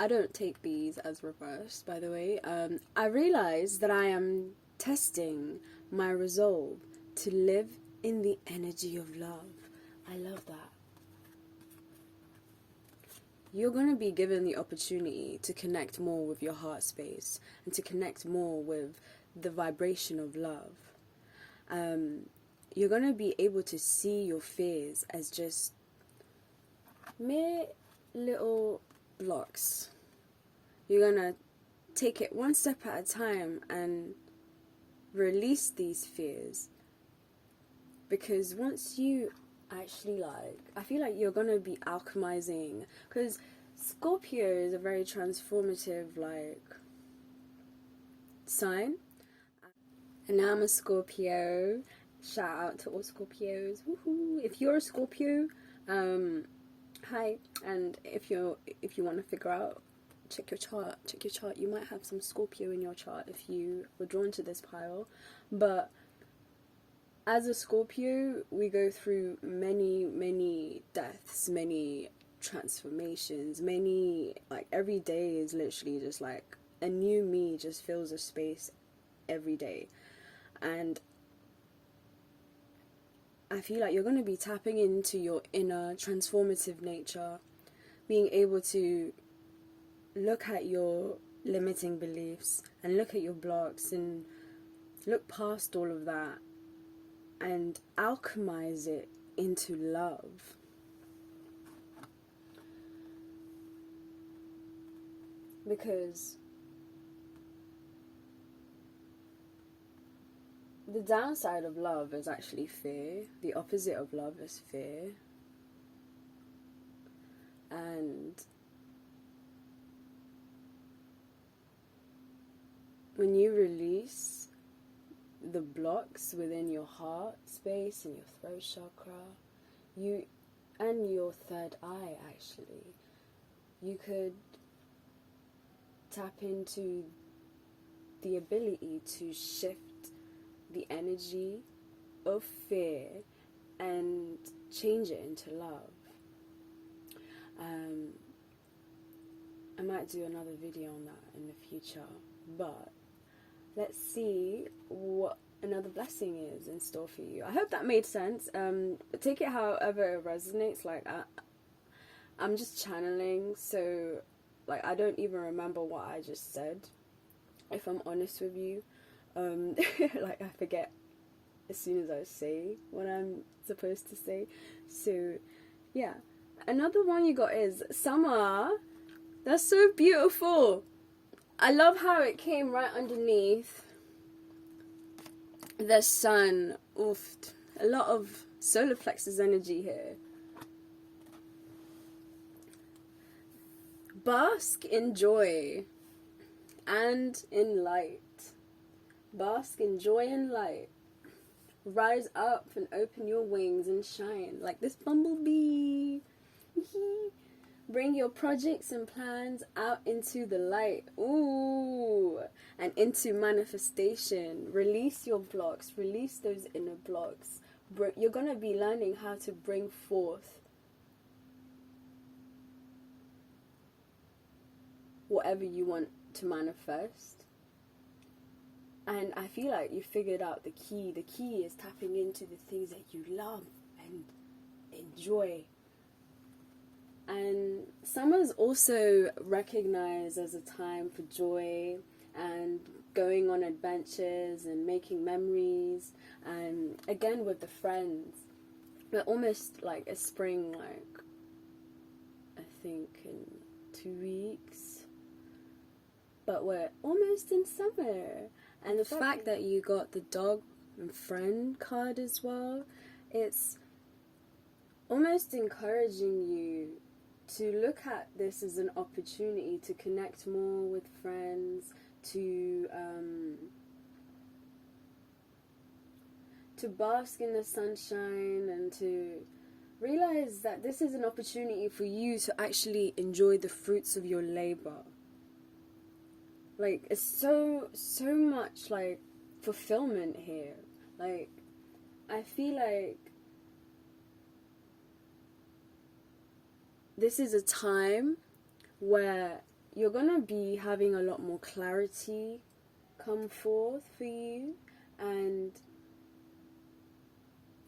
don't take these as reversed, by the way. I realize that I am testing my resolve to live in the energy of love. I love that. You're going to be given the opportunity to connect more with your heart space and to connect more with the vibration of love. You're going to be able to see your fears as just mere little blocks. You're going to take it one step at a time and release these fears. Because once you actually I feel like you're gonna be alchemizing, because Scorpio is a very transformative sign, and now I'm a Scorpio. Shout out to all Scorpios. Woohoo! If you're a Scorpio, hi, and if you want to figure out, check your chart. You might have some Scorpio in your chart if you were drawn to this pile. But as a Scorpio, we go through many deaths, many transformations, every day is literally just like a new me just fills a space every day. And I feel like you're going to be tapping into your inner transformative nature, being able to look at your limiting beliefs and look at your blocks and look past all of that and alchemize it into love. Because the downside of love is actually fear. The opposite of love is fear. And when you release the blocks within your heart space and your throat chakra, and your third eye, actually, you could tap into the ability to shift the energy of fear and change it into love. I might do another video on that in the future, but let's see what another blessing is in store for you. I hope that made sense. Take it however it resonates. I'm just channeling, so I don't even remember what I just said, if I'm honest with you. I forget as soon as I say what I'm supposed to say. So yeah, another one you got is summer. That's so beautiful. I love how it came right underneath the sun. Oof, a lot of solar plexus energy here. Bask in joy and in light. Bask in joy and light. Rise up and open your wings and shine like this bumblebee. Bring your projects and plans out into the light. Ooh, and into manifestation. Release your blocks. Release those inner blocks. You're going to be learning how to bring forth whatever you want to manifest. And I feel like you figured out the key. The key is tapping into the things that you love and enjoy. And summer's also recognized as a time for joy and going on adventures and making memories, and again with the friends. But almost like a spring, I think in 2 weeks, but we're almost in summer. And the fact that you got the dog and friend card as well, it's almost encouraging you to look at this as an opportunity to connect more with friends, to bask in the sunshine, and to realize that this is an opportunity for you to actually enjoy the fruits of your labor. Like, it's so much, like, fulfillment here. Like, I feel like this is a time where you're gonna be having a lot more clarity come forth for you, and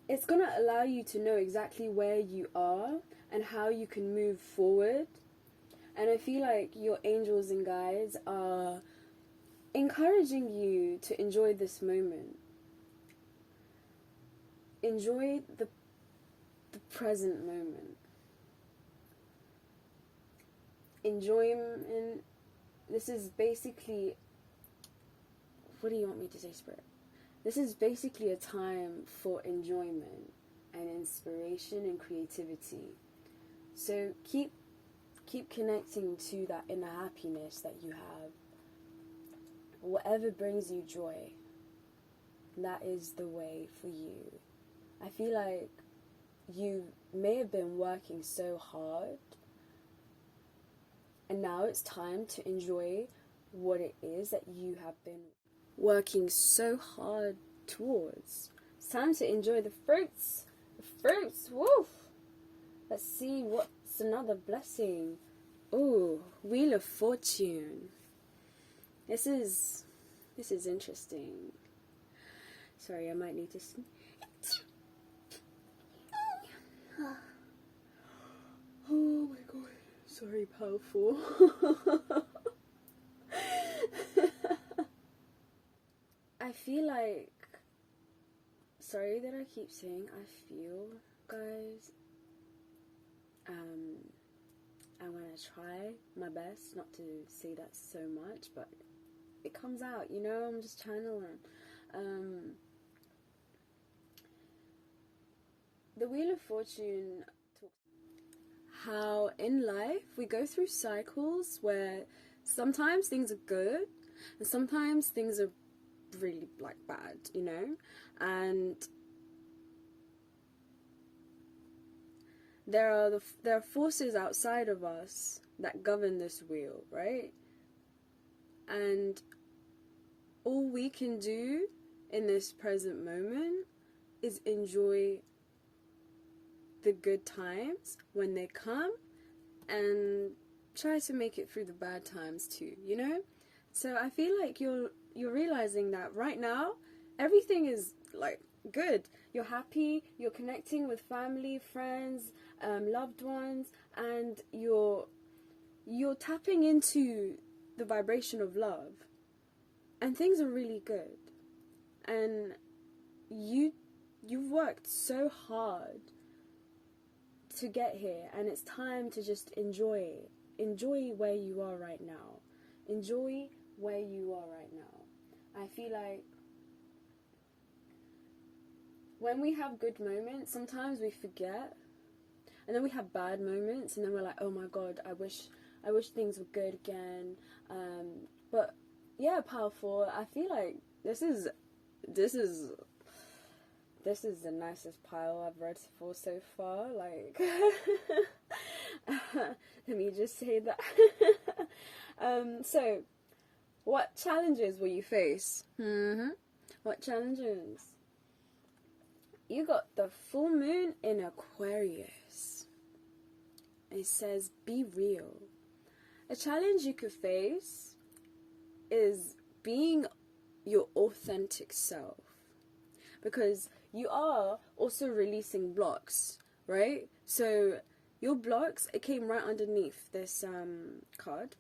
it's gonna allow you to know exactly where you are and how you can move forward. And I feel like your angels and guides are encouraging you to enjoy this moment. Enjoy the present moment. Enjoyment. This is basically, what do you want me to say, Spirit? This is basically a time for enjoyment and inspiration and creativity. So keep connecting to that inner happiness that you have. Whatever brings you joy, that is the way for you. I feel like you may have been working so hard, and now it's time to enjoy what it is that you have been working so hard towards. It's time to enjoy the fruits. The fruits, woo! Let's see what's another blessing. Oh, Wheel of Fortune. This is interesting. Sorry, I might need to oh my god. Sorry, powerful. I feel like, sorry that I keep saying I feel, guys. I'm gonna try my best not to say that so much, but it comes out, you know, I'm just channeling. The Wheel of Fortune talks how in life we go through cycles where sometimes things are good and sometimes things are really, like, bad, you know, and there are forces outside of us that govern this wheel, right? And all we can do in this present moment is enjoy the good times when they come and try to make it through the bad times too, you know? So I feel like you're realizing that right now everything is, like, good. You're happy, you're connecting with family, friends, loved ones, and you're tapping into the vibration of love, and things are really good. And you've worked so hard to get here, and it's time to just enjoy where you are right now. Enjoy where you are right now. I feel like when we have good moments, sometimes we forget, and then we have bad moments, and then we're like, oh my god, I wish things were good again. But yeah, powerful. I feel like this is the nicest pile I've read for so far. Like, let me just say that. So, what challenges will you face? What challenges? You got the full moon in Aquarius. It says, be real. A challenge you could face is being your authentic self. Because you are also releasing blocks, right? So your blocks, it came right underneath this card.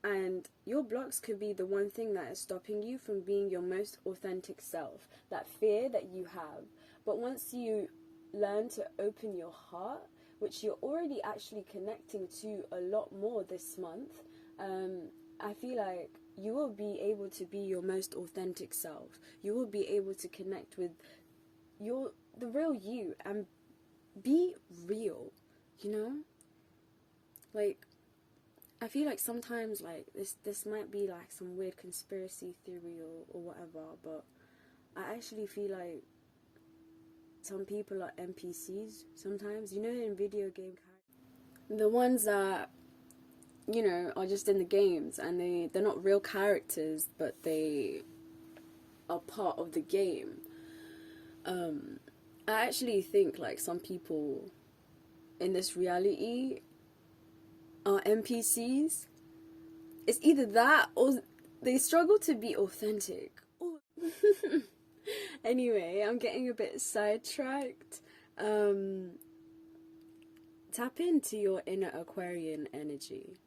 And your blocks could be the one thing that is stopping you from being your most authentic self. That fear that you have. But once you learn to open your heart, which you're already actually connecting to a lot more this month, I feel like you will be able to be your most authentic self. You will be able to connect with the real you and be real, you know? Like, I feel like sometimes, like, this might be like some weird conspiracy theory or whatever, but I actually feel like some people are NPCs sometimes, you know, in video game characters. The ones that, you know, are just in the games, and they're not real characters, but they are part of the game. I actually think, like, some people in this reality are NPCs. It's either that or they struggle to be authentic. Anyway, I'm getting a bit sidetracked. Tap into your inner Aquarian energy.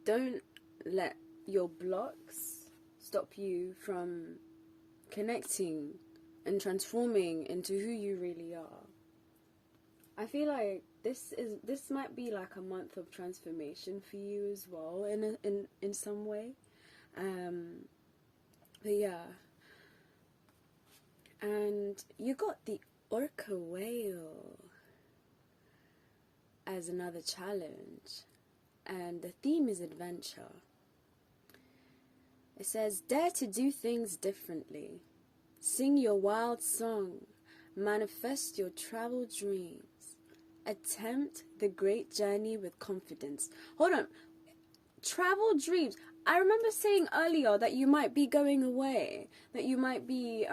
Don't let your blocks stop you from connecting and transforming into who you really are. I feel like this might be like a month of transformation for you as well in some way. But yeah. And you got the orca whale as another challenge. And the theme is adventure. It says, dare to do things differently. Sing your wild song. Manifest your travel dreams. Attempt the great journey with confidence. Hold on. Travel dreams. I remember saying earlier that you might be going away. That you might be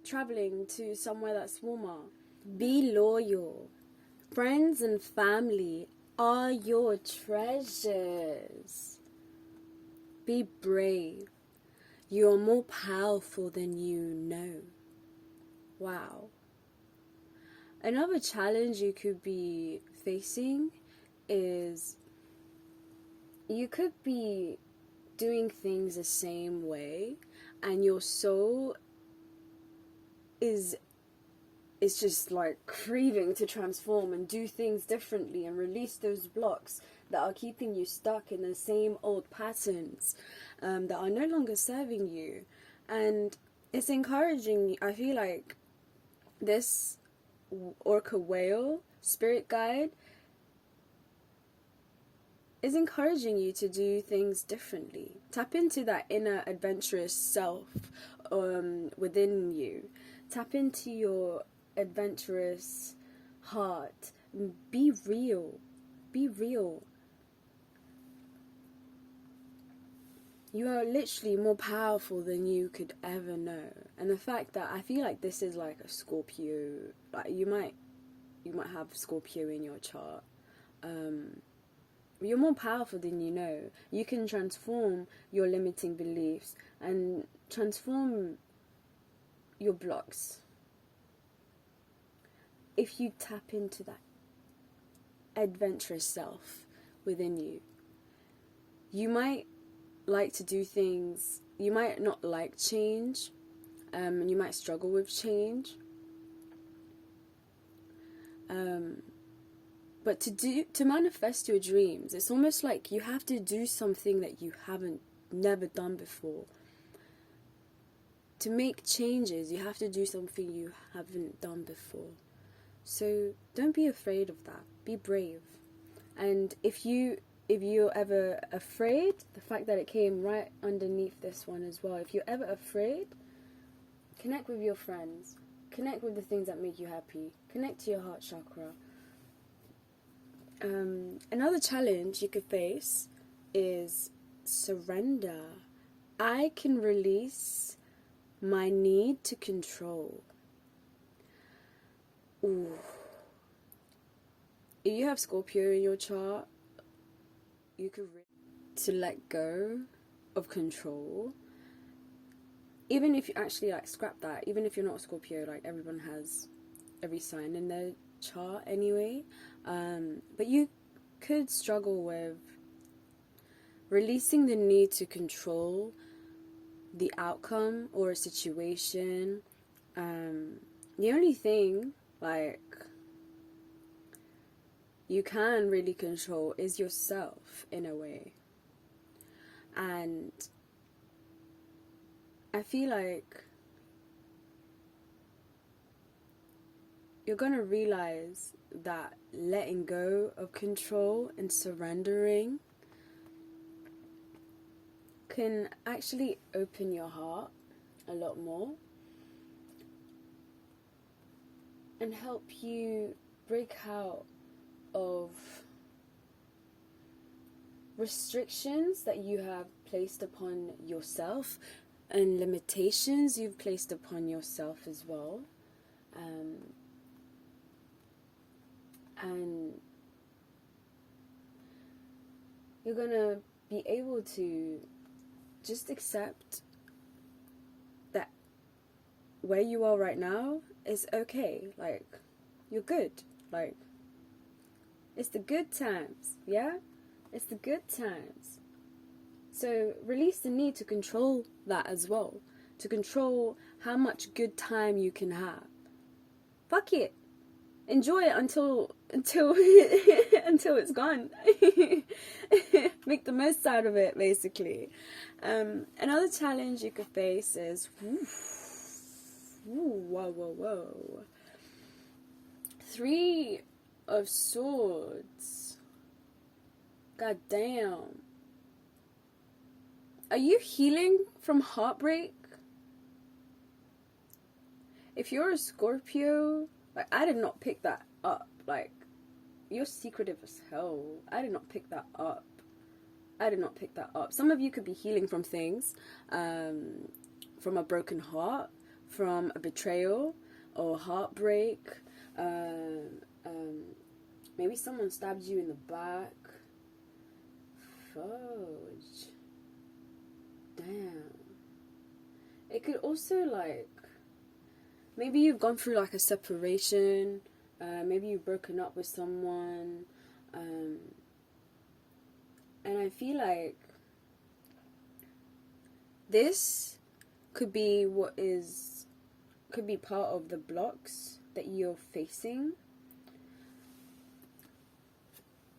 traveling to somewhere that's warmer. Be loyal. Friends and family are your treasures. Be brave. You are more powerful than you know. Wow. Another challenge you could be facing is you could be doing things the same way, and your soul is just like craving to transform and do things differently and release those blocks that are keeping you stuck in the same old patterns that are no longer serving you. And it's encouraging. I feel like this orca whale spirit guide is encouraging you to do things differently. Tap into that inner adventurous self within you. Tap into your adventurous heart. Be real. Be real. You are literally more powerful than you could ever know. And the fact that I feel like this is like a Scorpio, like you might have Scorpio in your chart. You're more powerful than you know. You can transform your limiting beliefs and transform your blocks if you tap into that adventurous self within you. You might like to do things, you might not like change, and you might struggle with change, but to manifest your dreams, it's almost like you have to do something that you haven't never done before. To make changes, you have to do something you haven't done before. So don't be afraid of that. Be brave. And if you're ever afraid, the fact that it came right underneath this one as well, if you're ever afraid, connect with your friends. Connect with the things that make you happy. Connect to your heart chakra. Another challenge you could face is surrender. I can release my need to control. Ooh. If you have Scorpio in your chart, you could to let go of control. Even if you actually like scrap that, even if you're not a Scorpio, like everyone has every sign in their chart anyway. But you could struggle with releasing the need to control the outcome or a situation the only thing, like, you can really control is yourself in a way. And I feel like you're gonna realize that letting go of control and surrendering can actually open your heart a lot more and help you break out of restrictions that you have placed upon yourself and limitations you've placed upon yourself as well. And you're gonna be able to just accept that where you are right now is okay. Like, you're good. Like, it's the good times, yeah? It's the good times. So release the need to control that as well. To control how much good time you can have. Fuck it. Enjoy it until until it's gone. Make the most out of it, basically. Another challenge you could face is whoa. 3 of Swords. God damn. Are you healing from heartbreak? If you're a Scorpio, like, I did not pick that up. Like, you're secretive as hell. I did not pick that up. Some of you could be healing from things, from a broken heart, from a betrayal or heartbreak. Maybe someone stabbed you in the back. Fudge. Damn. It could also, like, maybe you've gone through like a separation. Maybe you've broken up with someone. And I feel like this could be part of the blocks that you're facing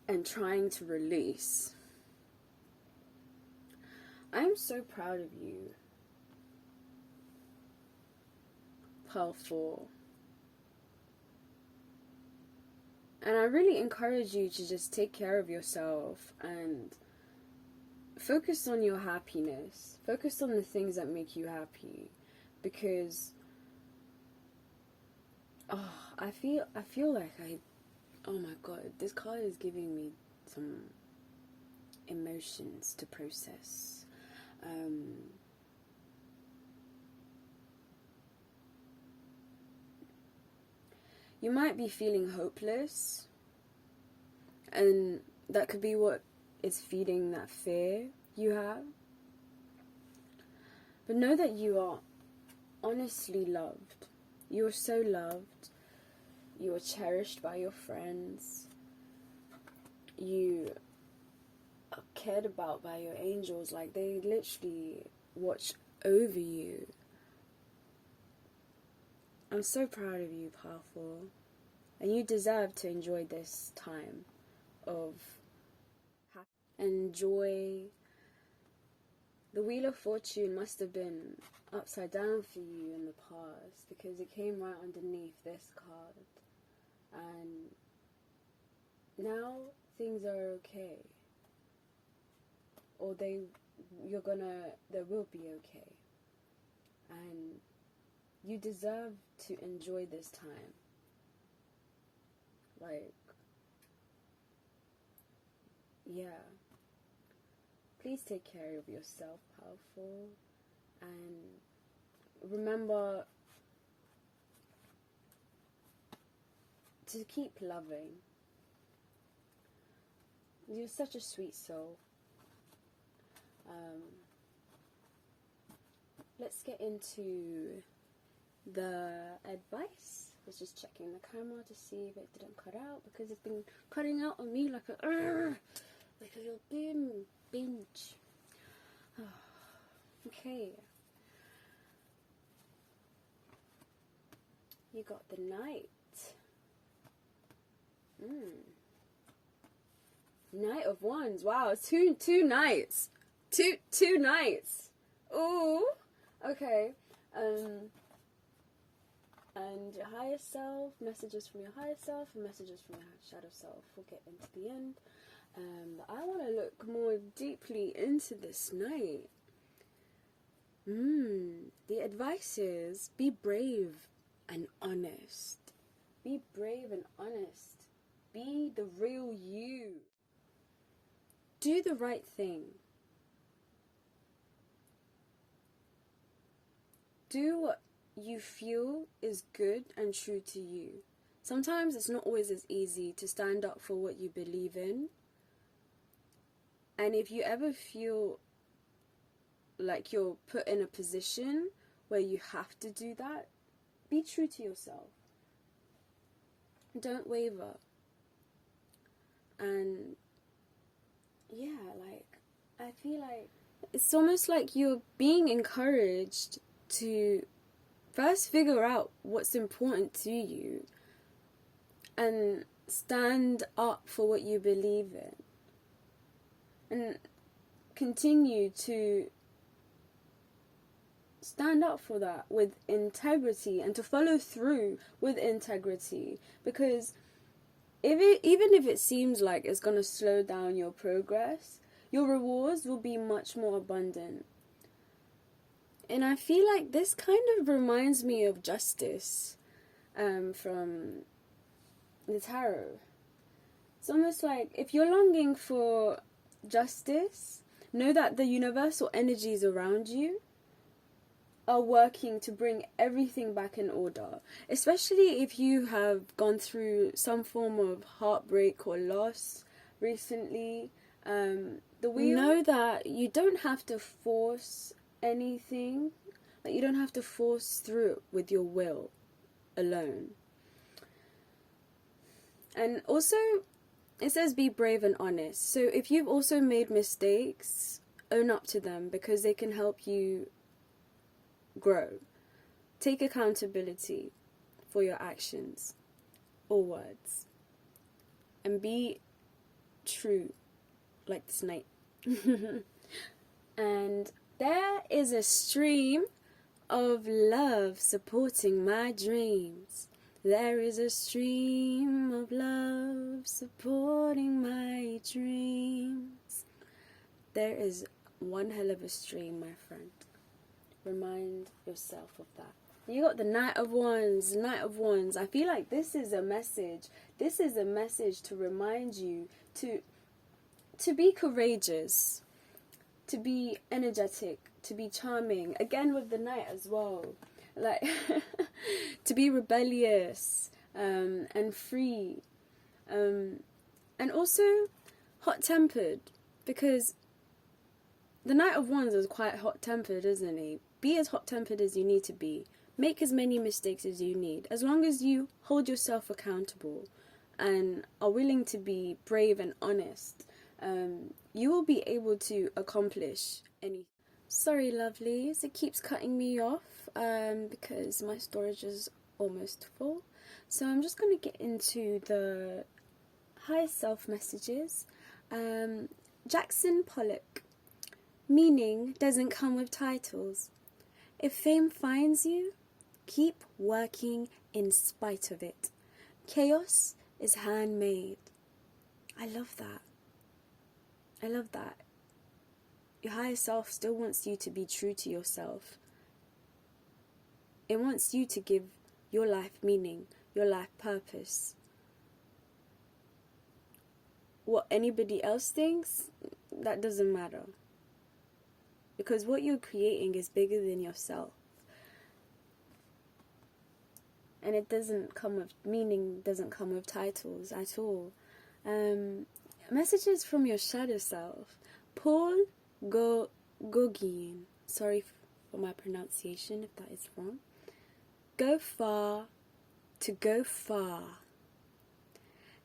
and trying to release. I'm so proud of you, Powerful. And I really encourage you to just take care of yourself and focus on your happiness. Focus on the things that make you happy. Because I feel like oh my god, this card is giving me some emotions to process. You might be feeling hopeless, and that could be what is feeding that fear you have. But know that you are honestly loved. You are so loved. You are cherished by your friends. You are cared about by your angels. Like, they literally watch over you. I'm so proud of you, Powerful. And you deserve to enjoy this time of enjoy. The Wheel of Fortune must have been upside down for you in the past, because it came right underneath this card. And now things are okay. Or they will be okay. And you deserve to enjoy this time. Like, yeah. Please take care of yourself, Powerful. And remember to keep loving. You're such a sweet soul. Let's get into the advice. I was just checking the camera to see if it didn't cut out, because it's been cutting out on me like a little binge. Okay. You got the Knight. Knight of Wands. Wow, two knights. Two knights. Ooh. Okay. And your higher self, messages from your higher self, and messages from your shadow self. We'll get into the end. But I want to look more deeply into this Knight. The advice is be brave and honest. Be brave and honest. Be the real you. Do the right thing. Do what you feel is good and true to you. Sometimes it's not always as easy to stand up for what you believe in. And if you ever feel like you're put in a position where you have to do that, be true to yourself. Don't waver. And yeah, like, I feel like it's almost like you're being encouraged to first figure out what's important to you and stand up for what you believe in. And continue to stand up for that with integrity and to follow through with integrity. Because even if it seems like it's going to slow down your progress, your rewards will be much more abundant. And I feel like this kind of reminds me of justice from the tarot. It's almost like if you're longing for justice, know that the universal energies around you are working to bring everything back in order. Especially if you have gone through some form of heartbreak or loss recently. Know that you don't have to force anything. Like, you don't have to force through it with your will alone. And also, it says be brave and honest. So if you've also made mistakes, own up to them, because they can help you grow. Take accountability for your actions or words. And be true, like this Knight. And there is a stream of love supporting my dreams. There is a stream of love supporting my dreams. There is one hell of a stream, my friend. Remind yourself of that. You got the Knight of Wands, Knight of Wands. I feel like this is a message. This is a message to remind you to be courageous, to be energetic, to be charming. Again with the Knight as well. Like, to be rebellious and free. And also hot-tempered. Because the Knight of Wands is quite hot-tempered, isn't he? Be as hot-tempered as you need to be. Make as many mistakes as you need. As long as you hold yourself accountable and are willing to be brave and honest, you will be able to accomplish anything. Sorry, lovelies, it keeps cutting me off because my storage is almost full. So I'm just going to get into the higher self messages. Jackson Pollock. Meaning doesn't come with titles. If fame finds you, keep working in spite of it. Chaos is handmade. I love that. I love that. Your higher self still wants you to be true to yourself. It wants you to give your life meaning, your life purpose. What anybody else thinks, that doesn't matter. Because what you're creating is bigger than yourself. And it doesn't come with meaning, doesn't come with titles at all. Messages from your shadow self. Paul Gauguin. Sorry for my pronunciation if that is wrong. Go far to go far.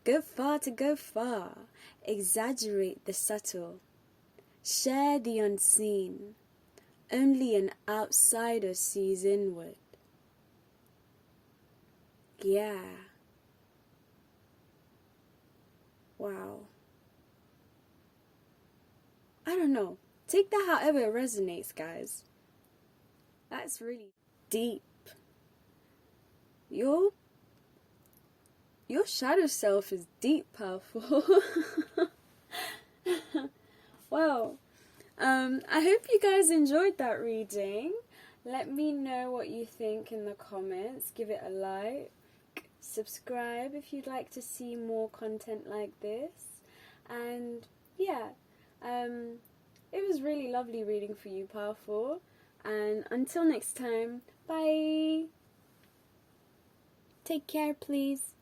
Go far to go far. Exaggerate the subtle. Share the unseen. Only an outsider sees inward. Yeah. Wow. I don't know. Take that however it resonates, guys. That's really deep. Your shadow self is deep, powerful. Wow. I hope you guys enjoyed that reading. Let me know what you think in the comments. Give it a like. Subscribe if you'd like to see more content like this. And yeah, it was really lovely reading for you, powerful. And until next time, bye. Take care, please.